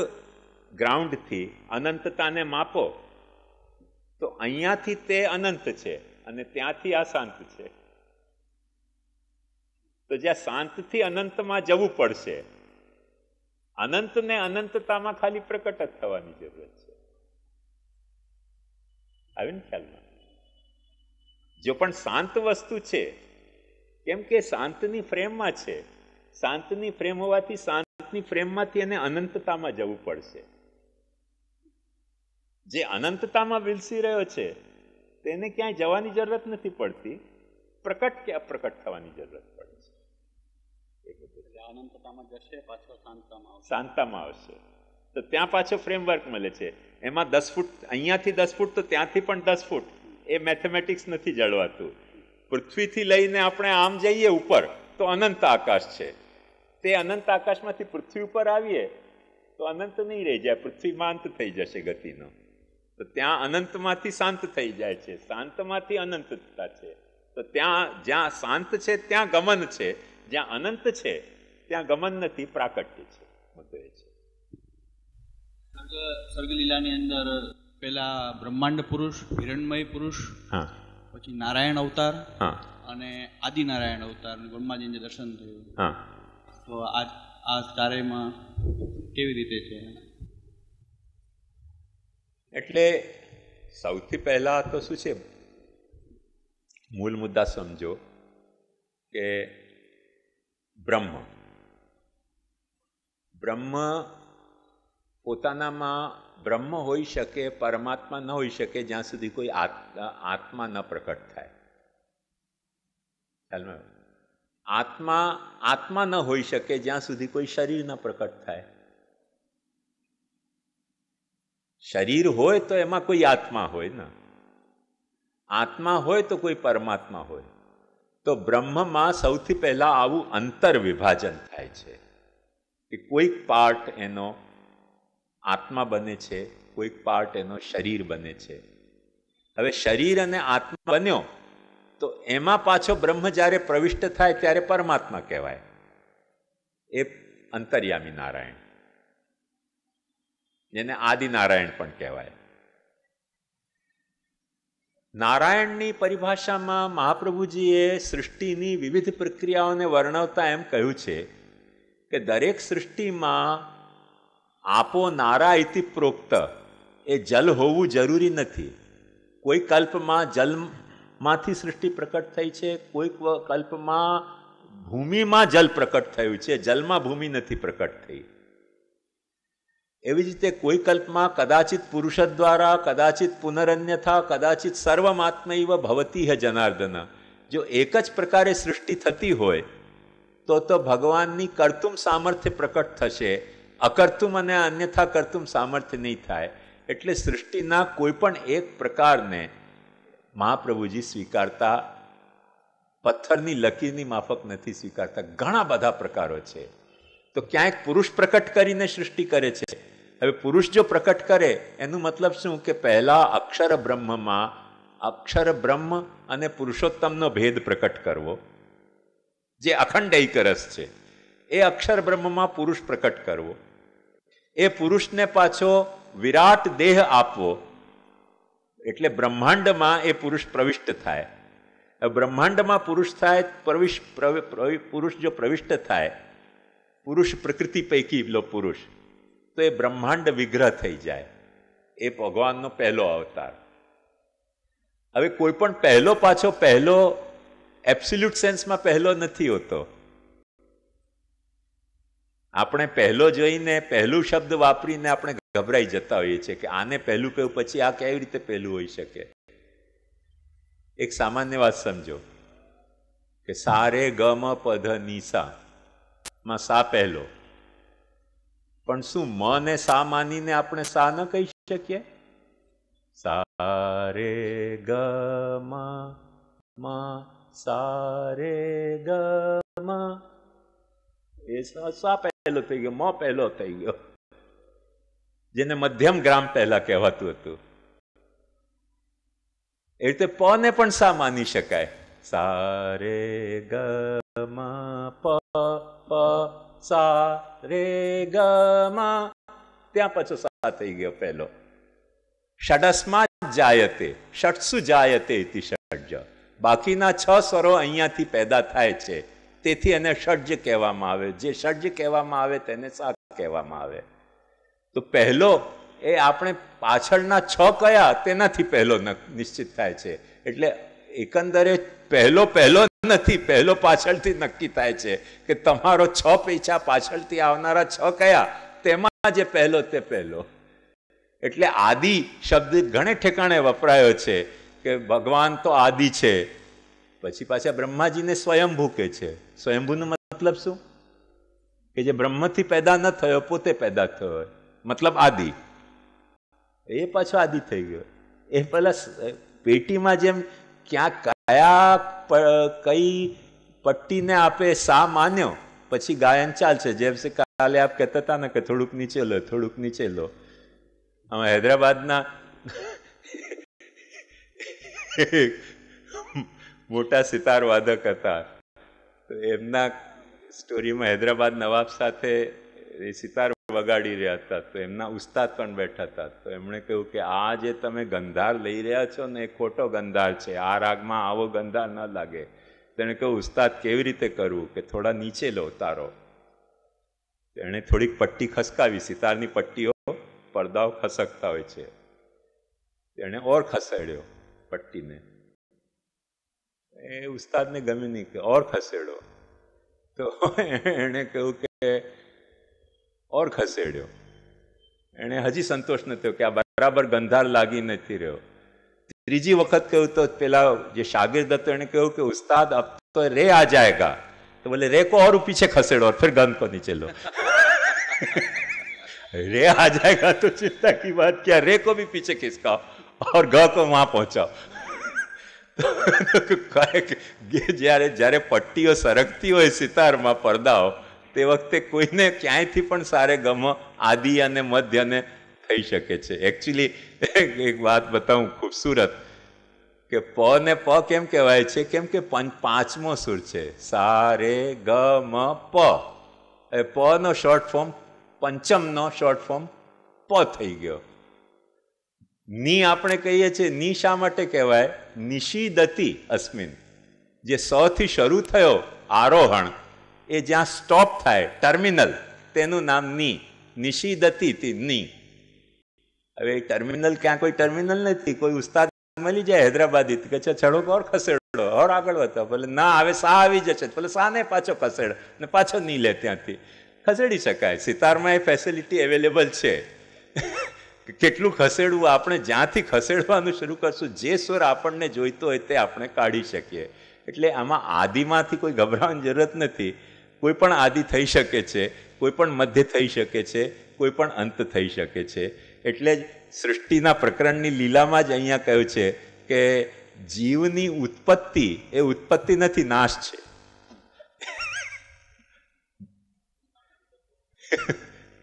A: ગ્રાઉન્ડથી અનંતતાને માપો તો અહીંયાથી તે અનંત છે અને ત્યાંથી આ શાંત છે. તો જ્યાં શાંતથી અનંતમાં જવું પડશે, અનંતને અનંતતામાં ખાલી પ્રકટ જ થવાની જરૂરત છે. આવી ને ખ્યાલમાં? જો પણ શાંત વસ્તુ છે, કેમ કે શાંતની ફ્રેમમાં છે, શાંતની ફ્રેમ હોવાથી શાંતની ફ્રેમમાંથી એને અનંતતામાં જવું પડશે. જે અનંતતામાં વિલસી રહ્યો છે તેને ક્યાંય જવાની જરૂરત નથી પડતી, પ્રકટ કે અપ્રકટ થવાની જરૂરત પડે છે.
C: અનંતતામાં જશે, પાછો
A: શાંતતામાં આવશે તો ત્યાં પાછો ફ્રેમવર્ક મળે છે. એમાં 10 ફૂટ અહીંયાથી 10 ફૂટ તો ત્યાંથી પણ 10 ફૂટ, એ મેથેમેટિક્સ નથી જળવાતું. પૃથ્વીથી લઈને આપણે આમ જઈએ ઉપર તો અનંત આકાશ છે. તે અનંત આકાશમાંથી પૃથ્વી ઉપર આવીએ તો અનંત નહીં રહી જાય, પૃથ્વીમાં અંત થઈ જશે ગતિનો. તો ત્યાં અનંતમાંથી શાંત થઈ જાય છે, શાંતમાંથી અનંતતા છે. તો ત્યાં જ્યાં શાંત છે ત્યાં ગમન છે, જ્યાં અનંત છે ત્યાં ગમન નથી, પ્રાકટ્ય છે. મુદ્દો એ છે.
D: સર્ગલીલાની અંદર પેલા બ્રહ્માંડ પુરુષ, હિરણમય પુરુષ, પછી નારાયણ અવતાર અને આદિનારાયણ અવતાર, બ્રહ્માજીને દર્શન થયું. તો આ ચારેયમાં કેવી રીતે છે?
A: એટલે સૌથી પહેલા તો શું છે, મૂળ મુદ્દા સમજો કે બ્રહ્મ પોતાનામાં બ્રહ્મ હોઈ શકે, પરમાત્મા ન હોઈ શકે જ્યાં સુધી કોઈ આત્મા ન પ્રકટ થાય. ખ્યાલમાં? આત્મા ન હોઈ શકે જ્યાં સુધી કોઈ શરીર ન પ્રકટ થાય. શરીર હોય તો એમાં કોઈ આત્મા હોય ને, આત્મા હોય તો કોઈ પરમાત્મા હોય. તો બ્રહ્મમાં સૌથી પહેલા આવું અંતર વિભાજન થાય છે કે કોઈક પાર્ટ એનો આત્મા બને છે, કોઈક પાર્ટ એનો શરીર બને છે. હવે શરીર અને આત્મા બન્યો તો એમાં પાછો બ્રહ્મ જ્યારે પ્રવિષ્ટ થાય ત્યારે પરમાત્મા કહેવાય. એ અંતર્યામી નારાયણ, જેને આદિનારાયણ પણ કહેવાય. નારાયણની પરિભાષામાં મહાપ્રભુજીએ સૃષ્ટિની વિવિધ પ્રક્રિયાઓને વર્ણવતા એમ કહ્યું છે કે દરેક સૃષ્ટિમાં આપો નારા ઇતિ પ્રોક્ત, એ જલ હોવું જરૂરી નથી. કોઈ કલ્પમાં જલમાંથી સૃષ્ટિ પ્રકટ થઈ છે, કોઈક કલ્પમાં ભૂમિમાં જલ પ્રકટ થયું છે, જલમાં ભૂમિ નથી પ્રકટ થઈ. એવી જ રીતે કોઈ કલ્પમાં કદાચિત પુરુષ દ્વારા, કદાચિત પુનરન્યથા, કદાચિત સર્વમાત્મૈવ ભવતી હ જનાર્દન. જો એક જ પ્રકારે સૃષ્ટિ થતી હોય તો ભગવાનની કર્તુમ સામર્થ્ય પ્રકટ થશે, અકર્તુમ અને અન્યથા કર્તુમ સામર્થ્ય નહીં થાય. એટલે સૃષ્ટિના કોઈ પણ એક પ્રકારને મહાપ્રભુજી સ્વીકારતા પથ્થરની લકીરની માફક નથી સ્વીકારતા. ઘણા બધા પ્રકારો છે. તો ક્યાંક પુરુષ પ્રકટ કરીને સૃષ્ટિ કરે છે. હવે પુરુષ જો પ્રકટ કરે એનું મતલબ શું કે પહેલા અક્ષર બ્રહ્મમાં અક્ષર બ્રહ્મ અને પુરુષોત્તમનો ભેદ પ્રકટ કરવો, જે અખંડ એક રસ છે. એ અક્ષર બ્રહ્મમાં પુરુષ પ્રકટ કરવો, એ પુરુષને પાછો વિરાટ દેહ આપવો, એટલે બ્રહ્માંડમાં એ પુરુષ પ્રવિષ્ટ થાય. બ્રહ્માંડમાં પુરુષ થાય, પુરુષ જો પ્રવિષ્ટ થાય, પુરુષ પ્રકૃતિ પૈકી લો પુરુષ, તો એ બ્રહ્માંડ વિગ્રહ થઈ જાય. એ ભગવાનનો પહેલો અવતાર. હવે કોઈ પણ પહેલો પાછો પહેલો એબ્સોલ્યુટ સેન્સમાં પહેલો નથી હોતો. આપણે પહેલો જોઈને પહેલું શબ્દ વાપરીને આપણે ગભરાઈ જતા હોઈએ છીએ કે આને પહેલું કહ્યું પછી આ કેવી રીતે પહેલું હોઈ શકે. એક સામાન્ય વાત સમજો કે સા રે ગ મ પ ધ ની સા માં સા પહેલો, પણ શું મ ને સા માનીને આપણે સા ન કહી શકીએ? સા રે ગ મ સા રે ગ મ, એ સા પહેલો થઈ ગયો, મ પહેલો થઈ ગયો, જેને મધ્યમ ગ્રામ પહેલા કહેવાતું હતું. એ રીતે પ ને પણ સા માની શકાય. સા રે ગ મ પ પ સા રે ગ મ, ત્યાં પાછો સા થઈ ગયો પહેલો. ષડસ્માત જાયતે, ષટ્સુ જાયતે ઇતિ ષડ્જ. બાકીના 6 સ્વરો અહીંયાથી પેદા થાય છે, તેથી એને ષડ્જ કહેવામાં આવે. જે ષડ્જ કહેવામાં આવે તેને સા કહેવામાં આવે. તો પહેલો એ આપણે પાછળના 6 કયા તેનાથી પહેલો નિશ્ચિત થાય છે. એટલે એકંદરે પહેલો નથી, પહેલો પાછળથી નક્કી થાય છે કે તમારો 6 પૈસા પાછળથી આવનારા 6 કયા તેમાં જે પહેલો તે પહેલો. એટલે આદિ શબ્દ ઘણે ઠેકાણે વપરાયો છે કે ભગવાન તો આદિ છે. પછી પાછા બ્રહ્માજીને સ્વયંભૂ કહે છે. સ્વયંભૂનો મતલબ શું? કે જે બ્રહ્મથી પેદા ન થયો, પોતે પેદા થયો, મતલબ આદિ. એ પાછો આદિ થઈ ગયો. એ પેલા પેટીમાં જેમ ક્યાં કઈ પટ્ટીને આપે સા માન્યો, પછી ગાયન ચાલશે. જેમ સે કાલે આપ કહેતા હતા ને કે થોડુંક નીચે લો, થોડુંક નીચે લો. અમે હૈદરાબાદના મોટા સિતાર વાદક હતા, તો એમના સ્ટોરીમાં હૈદરાબાદ નવાબ સાથે એ સિતાર વગાડી રહ્યા હતા, તો એમના ઉસ્તાદ પણ બેઠા હતા. તો એમણે કહ્યું કે આ જે તમે ગંધાર લઈ રહ્યા છો ને એ ખોટો ગંધાર છે, આ રાગમાં આવો ગંધાર ન લાગે. તેણે કહ્યું ઉસ્તાદ કેવી રીતે કરવું? કે થોડા નીચે લો તારો. એણે થોડીક પટ્ટી ખસકાવી. સિતારની પટ્ટીઓ પડદાઓ ખસકતા હોય છે, એણે ઓર ખસેડ્યો પટ્ટીને. એ ઉસ્તાદને ગમે નહીં કે ઓર ખસેડો. તો એણે કહ્યું કે ઓર ખસેડ્યો. એણે હજી સંતોષ ન થયો કે આ બરાબર ગંધાર લાગી નથી રહ્યો. ત્રીજી વખત કહ્યું તો પેલા જે શાગિર્દ હતો એણે કહ્યું કે ઉસ્તાદ અબ તો રે આ જાયગા. તો બોલે રે કો और पीछे खसेड़ो और फिर गंध को नीचे लो. रे आ जाएगा तो चिंता की बात क्या, रे को भी पीछे खिसकाओ और ग को वहां पहुंचाओ. જ્યારે પટ્ટીઓ સરકતી હોય સિતારમાં પડદાઓ, તે વખતે કોઈને ક્યાંયથી પણ સારે ગમ આદિ અને મધ્યને થઈ શકે છે. એકચ્યુઅલી એક વાત બતાવું ખૂબસૂરત કે પ ને પ કેમ કહેવાય છે? કેમ કે પાંચમો સુર છે. સા રે ગ મ પ. એ પ નો શોર્ટ ફોર્મ, પંચમનો શોર્ટ ફોર્મ પ થઈ ગયો. ની આપણે કહીએ છીએ. ની શા માટે કહેવાય? નિષીદતી અસ્મિન. જે સ થી શરૂ થયો આરોહણ, એ જ્યાં સ્ટોપ થાય ટર્મિનલ, તેનું નામ ની. નિષીદતી ની. હવે ટર્મિનલ ક્યાં કોઈ ટર્મિનલ નથી. કોઈ ઉસ્તાદ મળી જાય હૈદરાબાદી કે છે છડો ઓર ખસેડો ઓર આગળ વધો, ભલે ના આવે સા આવી જશે, ભલે સાને પાછો ખસેડ ને પાછો ની લે, ત્યાંથી ખસેડી શકાય. સિતારમાં એ ફેસિલિટી અવેલેબલ છે. કેટલું ખસેડવું, આપણે જ્યાંથી ખસેડવાનું શરૂ કરશું, જે સ્વર આપણને જોઈતો હોય તે આપણે કાઢી શકીએ. એટલે આમાં આદિમાંથી કોઈ ગભરાવાની જરૂરત નથી. કોઈ પણ આદિ થઈ શકે છે, કોઈ પણ મધ્ય થઈ શકે છે, કોઈ પણ અંત થઈ શકે છે. એટલે જ સૃષ્ટિના પ્રકરણની લીલામાં જ અહીંયા કહ્યું છે કે જીવની ઉત્પત્તિ એ ઉત્પત્તિ નથી, નાશ છે.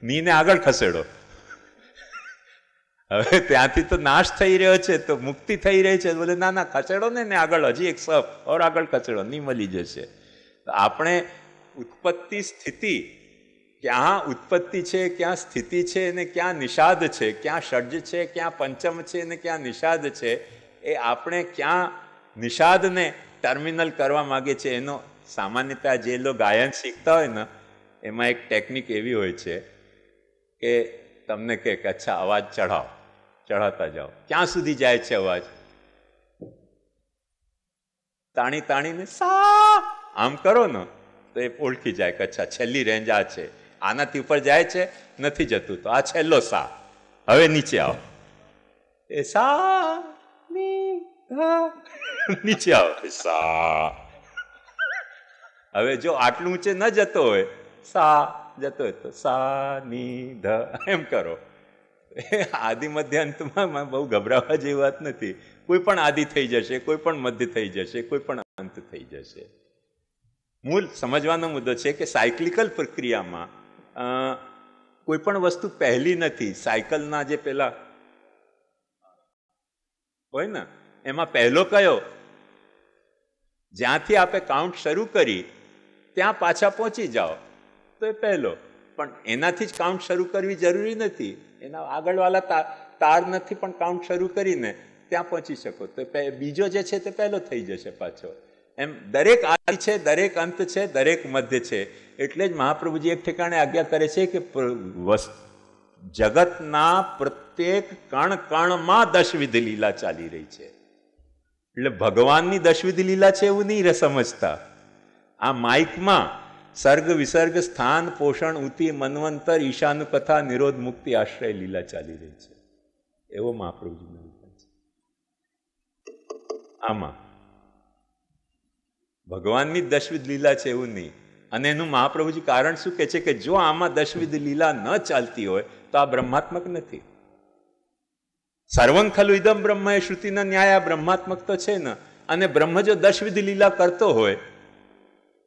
A: નીને આગળ ખસેડો. હવે ત્યાંથી તો નાશ થઈ રહ્યો છે, તો મુક્તિ થઈ રહી છે. બોલે ના ના ખસેડો ને આગળ, હજી એક સપ ઓર આગળ ખસેડો, નહીં મળી જશે. તો આપણે ઉત્પત્તિ સ્થિતિ, ક્યાં ઉત્પત્તિ છે, ક્યાં સ્થિતિ છે, ને ક્યાં નિષાદ છે, ક્યાં ષડ્જ છે, ક્યાં પંચમ છે, ને ક્યાં નિષાદ છે, એ આપણે ક્યાં નિષાદને ટર્મિનલ કરવા માગે છે. એનો સામાન્યતા જે લોકો ગાયન શીખતા હોય ને, એમાં એક ટેકનિક એવી હોય છે કે તમને કે અચ્છા અવાજ ચઢાવતા જાઓ. ક્યાં સુધી જાય છે અવાજ? તાણી તાણીને સા આમ કરો ને તો એ ઓળખી જાય કે અચ્છા છેલ્લી રેન્જ આ છે, આનાથી ઉપર જાય છે, નથી જતું, તો આ છેલ્લો સા. હવે નીચે આવો, એ સા નીચે આવો, સા. હવે જો આટલું ઊંચે ન જતો હોય, સા જતો હોય તો સા ની ધ એમ કરો. આદિ મધ્ય અંતમાં બહુ ગભરાવા જેવી વાત નથી. કોઈ પણ આદિ થઈ જશે, કોઈ પણ મધ્ય થઈ જશે, કોઈ પણ અંત થઈ જશે. મૂળ સમજવાનો મુદ્દો છે કે સાયક્લિકલ પ્રક્રિયામાં કોઈ પણ વસ્તુ પહેલી નથી. સાયકલના જે પેલા હોય ને એમાં પહેલો કયો? જ્યાંથી આપણે કાઉન્ટ શરૂ કરી ત્યાં પાછા પહોંચી જાઓ તો એ પહેલો. પણ એનાથી જ કાઉન્ટ શરૂ કરવી જરૂરી નથી. એના આગળવાળા તાર નથી પણ કાઉન્ટ શરૂ કરીને ત્યાં પહોંચી શકો તો બીજો જે છે તે પહેલો થઈ જશે પાછો. એમ દરેક આદિ છે, દરેક અંત છે, દરેક મધ્ય છે. એટલે જ મહાપ્રભુજી એક ઠેકાણે આજ્ઞા કરે છે કે જગતના પ્રત્યેક કણ કણમાં દશવિધ લીલા ચાલી રહી છે. એટલે ભગવાનની દશવિધ લીલા છે એવું નહીં સમજતા. આ માઇકમાં સર્ગ વિસર્ગ સ્થાન પોષણ ઉતિ મન્વંતર ઈશાનું કથા નિરોધ મુક્તિ આશ્રય લીલા ચાલી રહી છે એવો મહાપ્રભુજીનો વિચાર છે. આમાં ભગવાનની દશવિધ લીલા છે એવું નહીં. અને એનું મહાપ્રભુજી કારણ શું કહે છે કે જો આમાં દશવિધ લીલા ન ચાલતી હોય તો આ બ્રહ્માત્મક નથી. સર્વં ખલુ ઇદમ બ્રહ્મ એ શ્રુતિના ન્યાય આ બ્રહ્માત્મક તો છે ને. અને બ્રહ્મ જો દશવિધ લીલા કરતો હોય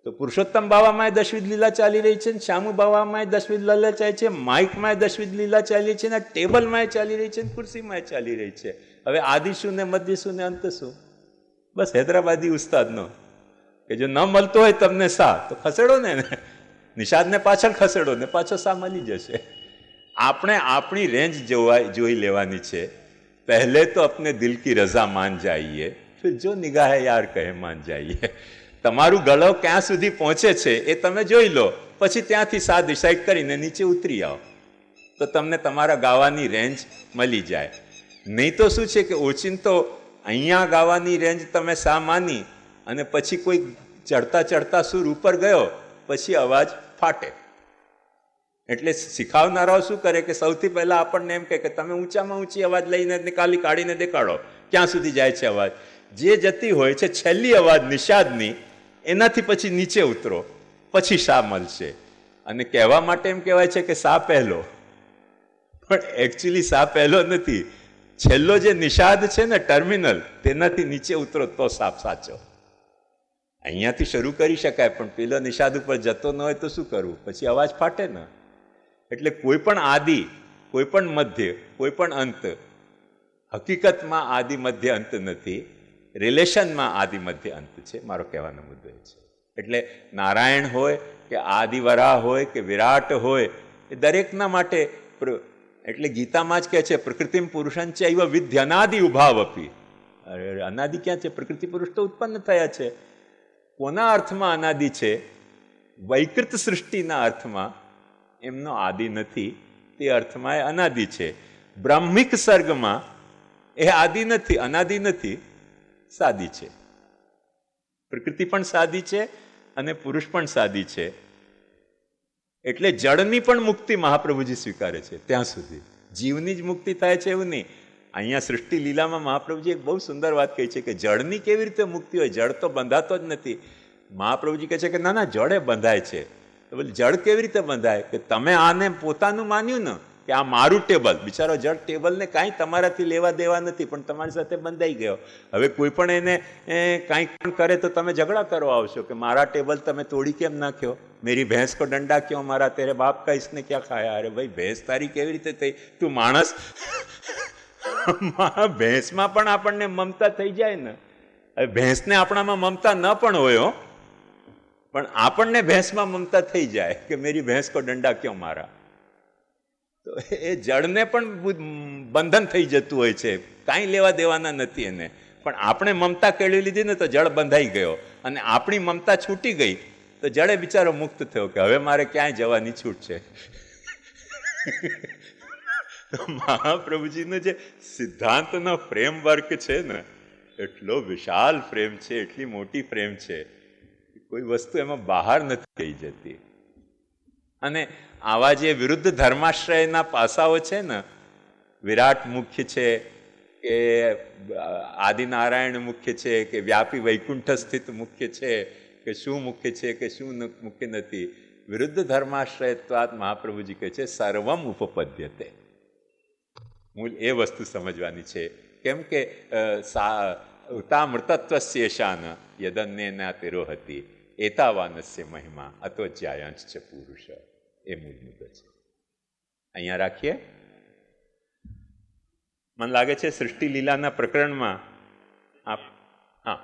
A: તો પુરુષોત્તમ બાવામાં દશવિધ લીલા ચાલી રહી છે, શ્યામુ બાવામાં દશવિધ લીલા ચાલી છે, માઇકમાં દશવિધ લીલા ચાલી છે, ટેબલમાં ચાલી રહી છે, ખુરશીમાં ચાલી રહી છે. હવે આદિ શું ને મધ્ય શું ને અંત શું? બસ હૈદરાબાદી ઉસ્તાદનો કે જો ન મળતો હોય તમને સા તો ખસેડો ને, નિષાદને પાછળ ખસેડો ને પાછો સા મળી જશે. આપણે આપણી રેન્જ જોઈ લેવાની છે. પહેલે તો અપને દિલ કી રઝા માન જાઈએ, ફિર જો નિગાહે યાર કહે માન જાઈએ. તમારું ગળો ક્યાં સુધી પહોંચે છે એ તમે જોઈ લો, પછી ત્યાંથી સા ડિસાઇડ કરીને નીચે ઉતરી આવો તો તમને તમારા ગાવાની રેન્જ મળી જાય. નહીં તો શું છે કે ઓચિંતો અહીંયા ગાવાની રેન્જ તમે સા માની અને પછી કોઈ ચડતા ચડતા સુર ઉપર ગયો પછી અવાજ ફાટે. એટલે શીખવનારાઓ શું કરે કે સૌથી પહેલા આપણને એમ કે તમે ઊંચામાં ઊંચી અવાજ લઈને કાઢીને દેખાડો ક્યાં સુધી જાય છે અવાજ. જે જતી હોય છે છેલ્લી અવાજ નિષાદની એનાથી પછી નીચે ઉતરો પછી સા મળશે. અને કહેવા માટે એમ કહેવાય છે કે સા પહેલો, પણ એકચ્યુઅલી સા પહેલો નથી. છેલ્લો જે નિષાદ છે ને ટર્મિનલ તેનાથી નીચે ઉતરો તો સાપ સાચો. અહીંયાથી શરૂ કરી શકાય પણ પેલો નિષાદ ઉપર જતો ન હોય તો શું કરવું? પછી અવાજ ફાટે ને. એટલે કોઈ પણ આદિ, કોઈ પણ મધ્ય, કોઈ પણ અંત હકીકતમાં આદિ મધ્ય અંત નથી. રિલેશનમાં આદિ મધ્ય અંત છે. મારો કહેવાનો મુદ્દો એ છે. એટલે નારાયણ હોય કે આદિવરાહ હોય કે વિરાટ હોય એ દરેકના માટે એટલે ગીતામાં જ કહે છે પ્રકૃતિમ પુરુષં ચૈવ વિદ્ય અનાદિ ઉભાવ અપી. અનાદિ ક્યાં છે? પ્રકૃતિ પુરુષ તો ઉત્પન્ન થયા છે. કોના અર્થમાં અનાદિ છે? વૈકૃત સૃષ્ટિના અર્થમાં એમનો આદિ નથી, તે અર્થમાં એ અનાદિ છે. બ્રાહ્મિક સર્ગમાં એ આદિ નથી, અનાદિ નથી, સાદી છે. પ્રકૃતિ પણ સાદી છે અને પુરુષ પણ સાદી છે. એટલે જળની પણ મુક્તિ મહાપ્રભુજી સ્વીકારે છે. ત્યાં સુધી જીવની જ મુક્તિ થાય છે એવું નહીં. અહીંયા સૃષ્ટિ લીલામાં મહાપ્રભુજી એક બહુ સુંદર વાત કહી છે કે જળની કેવી રીતે મુક્તિ હોય? જળ તો બંધાતો જ નથી. મહાપ્રભુજી કહે છે કે ના ના જળે બંધાય છે. તો બોલે જળ કેવી રીતે બંધાય? કે તમે આને પોતાનું માન્યું ને કે આ મારું ટેબલ, બિચારો જળ ટેબલને કાંઈ તમારાથી લેવા દેવા નથી પણ તમારી સાથે બંધાઈ ગયો. હવે કોઈ પણ એને કાંઈ પણ કરે તો તમે ઝઘડા કરવા આવશો કે મારા ટેબલ તમે તોડી કેમ નાખ્યો? મેરી ભેંસ કો ડંડા ક્यों મારા? તેરે બાપ કા इसने क्या खाया? અરે ભાઈ ભેંસ તારી કેવી રીતે થઈ? તું માણસ. ભેંસમાં પણ આપણને મમતા થઈ જાય ને. હવે ભેંસને આપણામાં મમતા ન પણ હોય પણ આપણને ભેંસમાં મમતા થઈ જાય કે મેરી ભેંસ કો ડંડા ક્यों મારા? તો એ જળને પણ બંધન થઈ જતું હોય છે, કાંઈ લેવા દેવાના નથી એને. પણ આપણે મમતા કેળવી લીધી ને તો જળ બંધાઈ ગયો, અને આપણી મમતા છૂટી ગઈ તો જળે બિચારો મુક્ત થયો કે હવે મારે ક્યાંય જવાની છૂટ છે. તો મહાપ્રભુજીનો જે સિદ્ધાંતનો ફ્રેમવર્ક છે ને, એટલો વિશાલ ફ્રેમ છે, એટલી મોટી ફ્રેમ છે, કોઈ વસ્તુ એમાં બહાર નથી કહી જતી. અને આવા જે વિરુદ્ધ ધર્માશ્રયના પાસાઓ છે ને, વિરાટ મુખ્ય છે કે આદિનારાયણ મુખ્ય છે કે વ્યાપી વૈકુંઠ સ્થિત મુખ્ય છે કે શું મુખ્ય છે કે શું મુખ્ય નથી, વિરુદ્ધ ધર્માશ્રયત્વાદ મહાપ્રભુજી કહે છે સર્વમ ઉપપદ્યતે. મૂળ એ વસ્તુ સમજવાની છે. કેમ કે ઉતામૃતત્વસ્યેશાન યદન્યના તિરોહતિ એતાવાનસ્ય મહિમા અતોજ્યાયંશ છે પુરુષ. એ મૂળ મુદ્દો છે. અહીંયા રાખીએ. મને લાગે છે સૃષ્ટિ લીલાના પ્રકરણમાં आप हाँ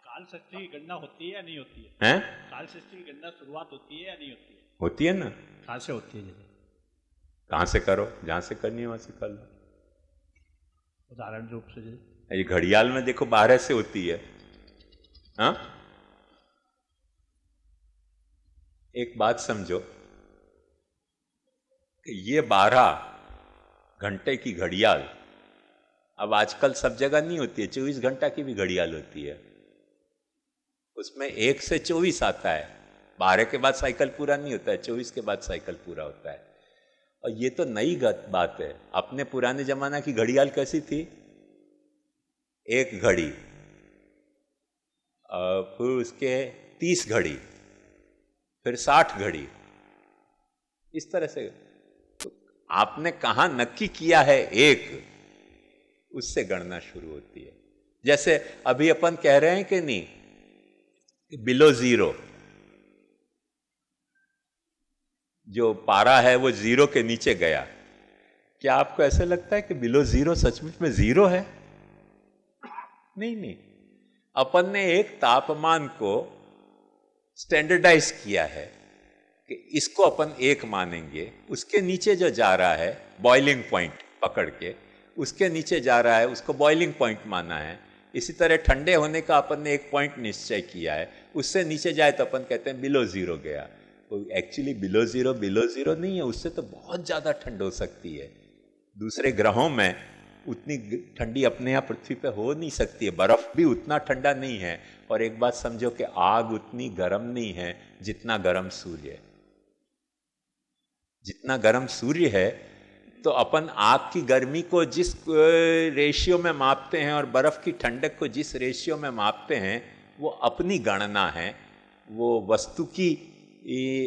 E: काल षष्ठी की गणना होती है या नहीं होती है?
A: हैं?
E: काल षष्ठी की गणना शुरुआत होती है या नहीं होती है?
A: होती है ना.
E: कहाँ से होती है? जैसे
A: कहाँ से करो, जहाँ से करनी है वहाँ से कर लो.
E: उदाहरण रूप से
A: ये घड़ियाल में देखो 12 से होती है. हाँ, एक बात समझो कि ये 12 घंटे की घड़ियाल अब आजकल सब जगह नहीं होती है. 24 घंटा की भी घड़ियाल होती है, उसमें 1 से 24 आता है. 12 के बाद साइकिल पूरा नहीं होता है, 24 के बाद साइकिल पूरा होता है. और ये तो नई बात है. अपने पुराने जमाना की घड़ियाल कैसी थी? 1 घड़ी, फिर उसके 30 घड़ी, फिर 60 घड़ी, इस तरह से. तो आपने कहाँ नक्की किया है 1, उससे गणना शुरू होती है. जैसे अभी अपन कह रहे हैं कि नहीं, बिलो 0, जो पारा है वो 0 के नीचे गया. क्या आपको ऐसा लगता है कि बिलो 0 सचमुच में 0 है? नहीं. अपन ने एक तापमान को स्टैंडर्डाइज किया है कि इसको अपन 1 मानेंगे. उसके नीचे जो जा रहा है बॉइलिंग पॉइंट पकड़ के, उसके नीचे जा रहा है, उसको बॉइलिंग पॉइंट माना है. इसी तरह ठंडे होने का अपन ने एक पॉइंट निश्चय किया है, उससे नीचे जाए तो अपन कहते हैं बिलो 0 गया. तो एक्चुअली बिलो 0 नहीं है, उससे तो बहुत ज़्यादा ठंड हो सकती है. दूसरे ग्रहों में उतनी ठंडी अपने यहाँ पृथ्वी पे हो नहीं सकती है. बर्फ भी उतना ठंडा नहीं है. और एक बात समझो कि आग उतनी गर्म नहीं है जितना गर्म सूर्य है. जितना गर्म सूर्य है, तो अपन आग की गर्मी को जिस रेशियो में मापते हैं और बर्फ की ठंडक को जिस रेशियो में मापते हैं, वो अपनी गणना है. वो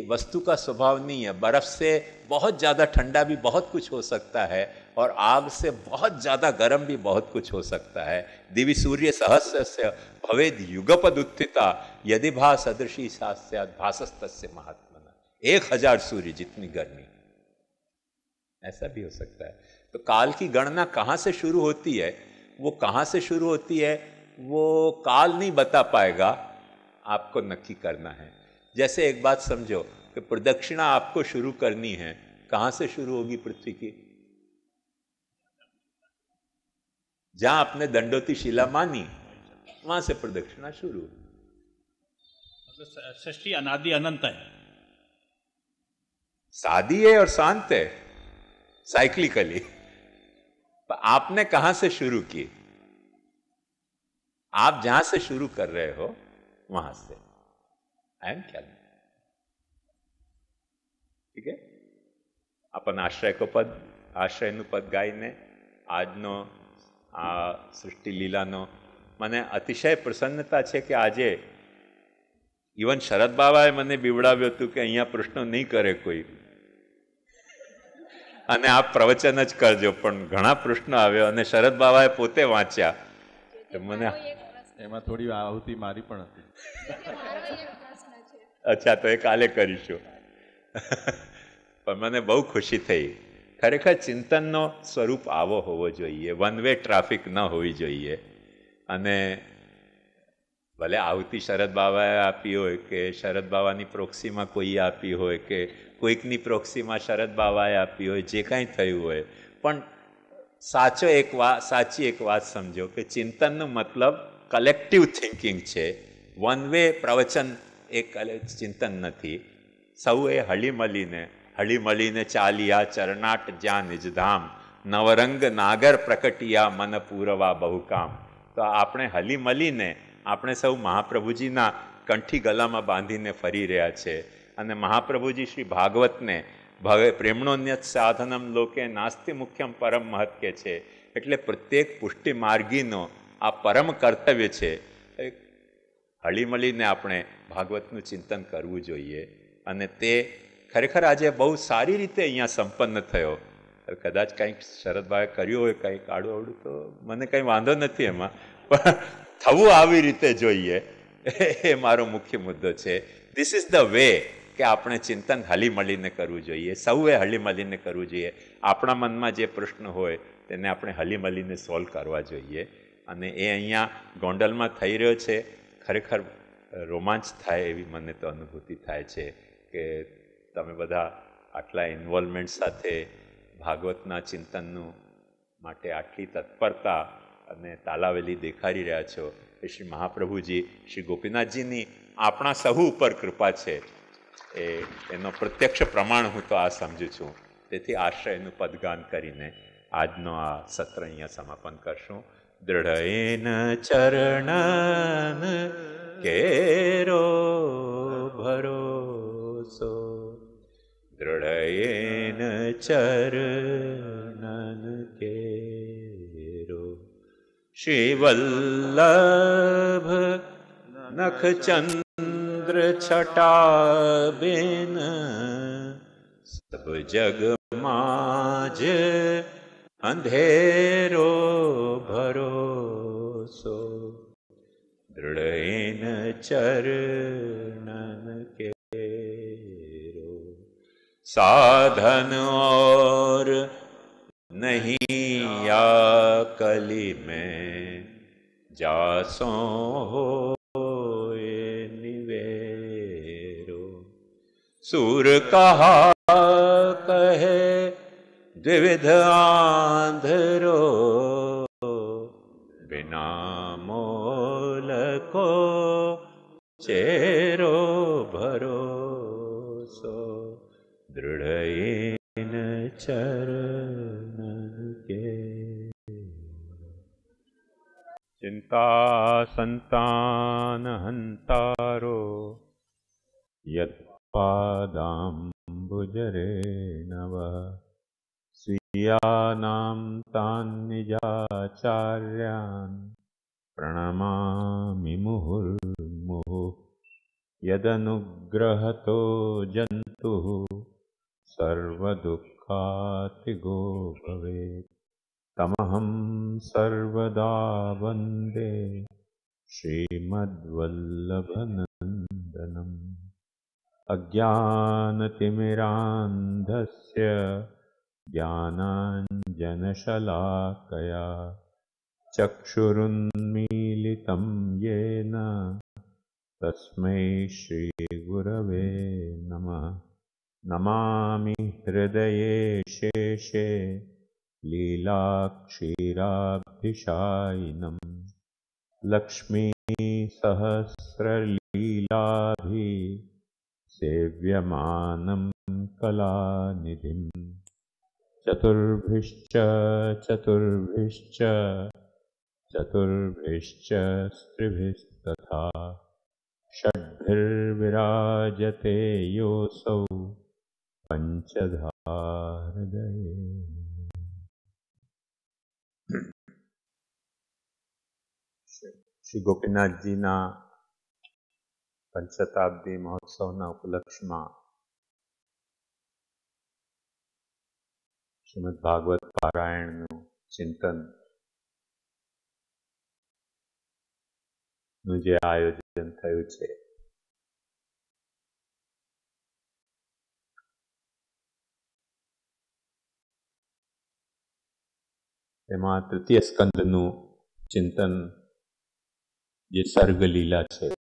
A: वस्तु का स्वभाव नहीं है. बर्फ से बहुत ज़्यादा ठंडा भी बहुत कुछ हो सकता है, और आग से बहुत ज़्यादा गर्म भी बहुत कुछ हो सकता है. दिवि सूर्य सहस्रस्य भवेद युगपद उत्थिता यदि भा सदृशी सा स्यात् भासस्तस्य महात्मना. 1000 सूर्य जितनी गर्मी, ऐसा भी हो सकता है. तो काल की गणना कहाँ से शुरू होती है? वो कहाँ से शुरू होती है वो काल नहीं बता पाएगा, आपको नक्की करना है. जैसे एक बात समझो कि प्रदक्षिणा आपको शुरू करनी है, कहाँ से शुरू होगी पृथ्वी की? जहां आपने दंडोती शिला मानी, वहां से प्रदक्षिणा शुरू.
E: मतलब सृष्टि अनादि अनंत है,
A: सादी है और शांत है, साइक्लिकली. आपने कहां से शुरू की? आप जहां से शुरू कर रहे हो वहां से. એમ ખ્યાલ. ઠીક છે. अपन આશ્રયનું પદ ગાઈને આજનો આ સૃષ્ટિ લીલાનો મને અતિશય પ્રસન્નતા છે કે આજે ઇવન શરદ બાબાએ મને બીવડાવ્યું હતું કે અહીંયા પ્રશ્નો નહીં કરે કોઈ, અને આપ પ્રવચન જ કરજો. પણ ઘણા પ્રશ્નો આવ્યો અને શરદ બાબાએ પોતે વાંચ્યા. મને
B: એમાં થોડી આહુતિ મારી પણ હતી.
A: અચ્છા, તો એ કાલે કરીશું. પણ મને બહુ ખુશી થઈ. ખરેખર ચિંતનનો સ્વરૂપ આવો હોવો જોઈએ. વન વે ટ્રાફિક ન હોવી જોઈએ. અને ભલે આહુતિ શરદ બાબાએ આપી હોય કે શરદ બાબાની પ્રોક્સીમાં કોઈ આપી હોય કે કોઈકની પ્રોક્સીમાં શરદ બાબાએ આપી હોય, જે કાંઈ થયું હોય, પણ સાચી એક વાત સમજો કે ચિંતનનો મતલબ કલેક્ટિવ થિંકિંગ છે. વન વે પ્રવચન એ ચિંતન નથી. સૌએ હળીમળીને ચાલ્યા ચરણાટ જ્યાં નિજધામ નવરંગ નાગર પ્રકટિયા મન પૂરવા બહુકામ. તો આપણે હલી મળીને આપણે સૌ મહાપ્રભુજીના કંઠી ગલામાં બાંધીને ફરી રહ્યા છે. અને મહાપ્રભુજી શ્રી ભાગવતને પ્રેમણોન્યત સાધનમ લોકે નાસ્તિ મુખ્યમ પરમ મહત્વ છે. એટલે પ્રત્યેક પુષ્ટિ માર્ગીનો આ પરમ કર્તવ્ય છે. હળી મળીને આપણે ભાગવતનું ચિંતન કરવું જોઈએ. અને તે ખરેખર આજે બહુ સારી રીતે અહીંયા સંપન્ન થયો. કદાચ કંઈક શરદભાઈએ કર્યું હોય કંઈક આડું આવડું તો મને કંઈ વાંધો નથી એમાં, પણ થવું આવી રીતે જોઈએ એ મારો મુખ્ય મુદ્દો છે. ધીસ ઇઝ ધ વે કે આપણે ચિંતન હળી મળીને કરવું જોઈએ, સૌએ હળી મળીને કરવું જોઈએ. આપણા મનમાં જે પ્રશ્ન હોય તેને આપણે હળી મળીને સોલ્વ કરવા જોઈએ. અને એ અહીંયા ગોંડલમાં થઈ રહ્યો છે. ખરેખર રોમાંચ થાય એવી મને તો અનુભૂતિ થાય છે કે તમે બધા આટલા ઇન્વોલ્વમેન્ટ સાથે ભાગવતના ચિંતનનું માટે આટલી તત્પરતા અને તાલાવેલી દેખાડી રહ્યા છો. એ શ્રી મહાપ્રભુજી, શ્રી ગોપીનાથજીની આપણા સહુ ઉપર કૃપા છે. એનો પ્રત્યક્ષ પ્રમાણ હું તો આ સમજું છું. તેથી આશ્રયનું પદગાન કરીને આજનો આ સત્ર અહીંયા સમાપન કરશું. દૃઢયેન ચરણન કેરો ભરોસો, દૃઢયેન ચરણન કેરો, શ્રી વલ્લભ નખચંદ્ર છટાબેન, સબ જગમાં જ અંધેરો ભરોસો, દૃઢયેન ચરણન કેરો, साधन और नहीं या कली में जासो हो निवेरो, सूर कहा कहे द्विविध आंधरो, बिना मोल को चेरो भरोसो, दृढ़येन चरणन के। चिंता संतान हंतारो, यत्पादाम्बुजरे नव, स्वीयानां तान् निजाचार्यान् प्रणमामि मुहुर्मुहुः, यदनुग्रहतो जन्तुः सर्वदुःखातिगो भवेत्, तमहं सर्वदा वन्दे श्रीमद्वल्लभनन्दनम्। अज्ञानतिमिरान्धस्य ज्ञानाञ्जनशलाकया चक्षुरुन्मीलितं येन तस्मै श्रीगुरवे नमः। नमामि हृदये शेषे लीलाक्षीराब्धिशायिनं, लक्ष्मीसहस्रलीलाभि सेव्यमानं कलानिधिं। चतुर्भिश्च चतुर्भिश्च चतुर्भिश्च स्त्रिभिस्तथा, षड्भिर्विराजते योऽसौ पंचधा हृदये। શ્રી ગોપીનાથજીના પંચશતાબ્દી મહોત્સવના ઉપલક્ષમાં શ્રીમદ ભાગવત પારાયણનું ચિંતન નું જે આયોજન થયું છે એમાં તૃતીય સ્કંદનું ચિંતન જે સર્ગ લીલા છે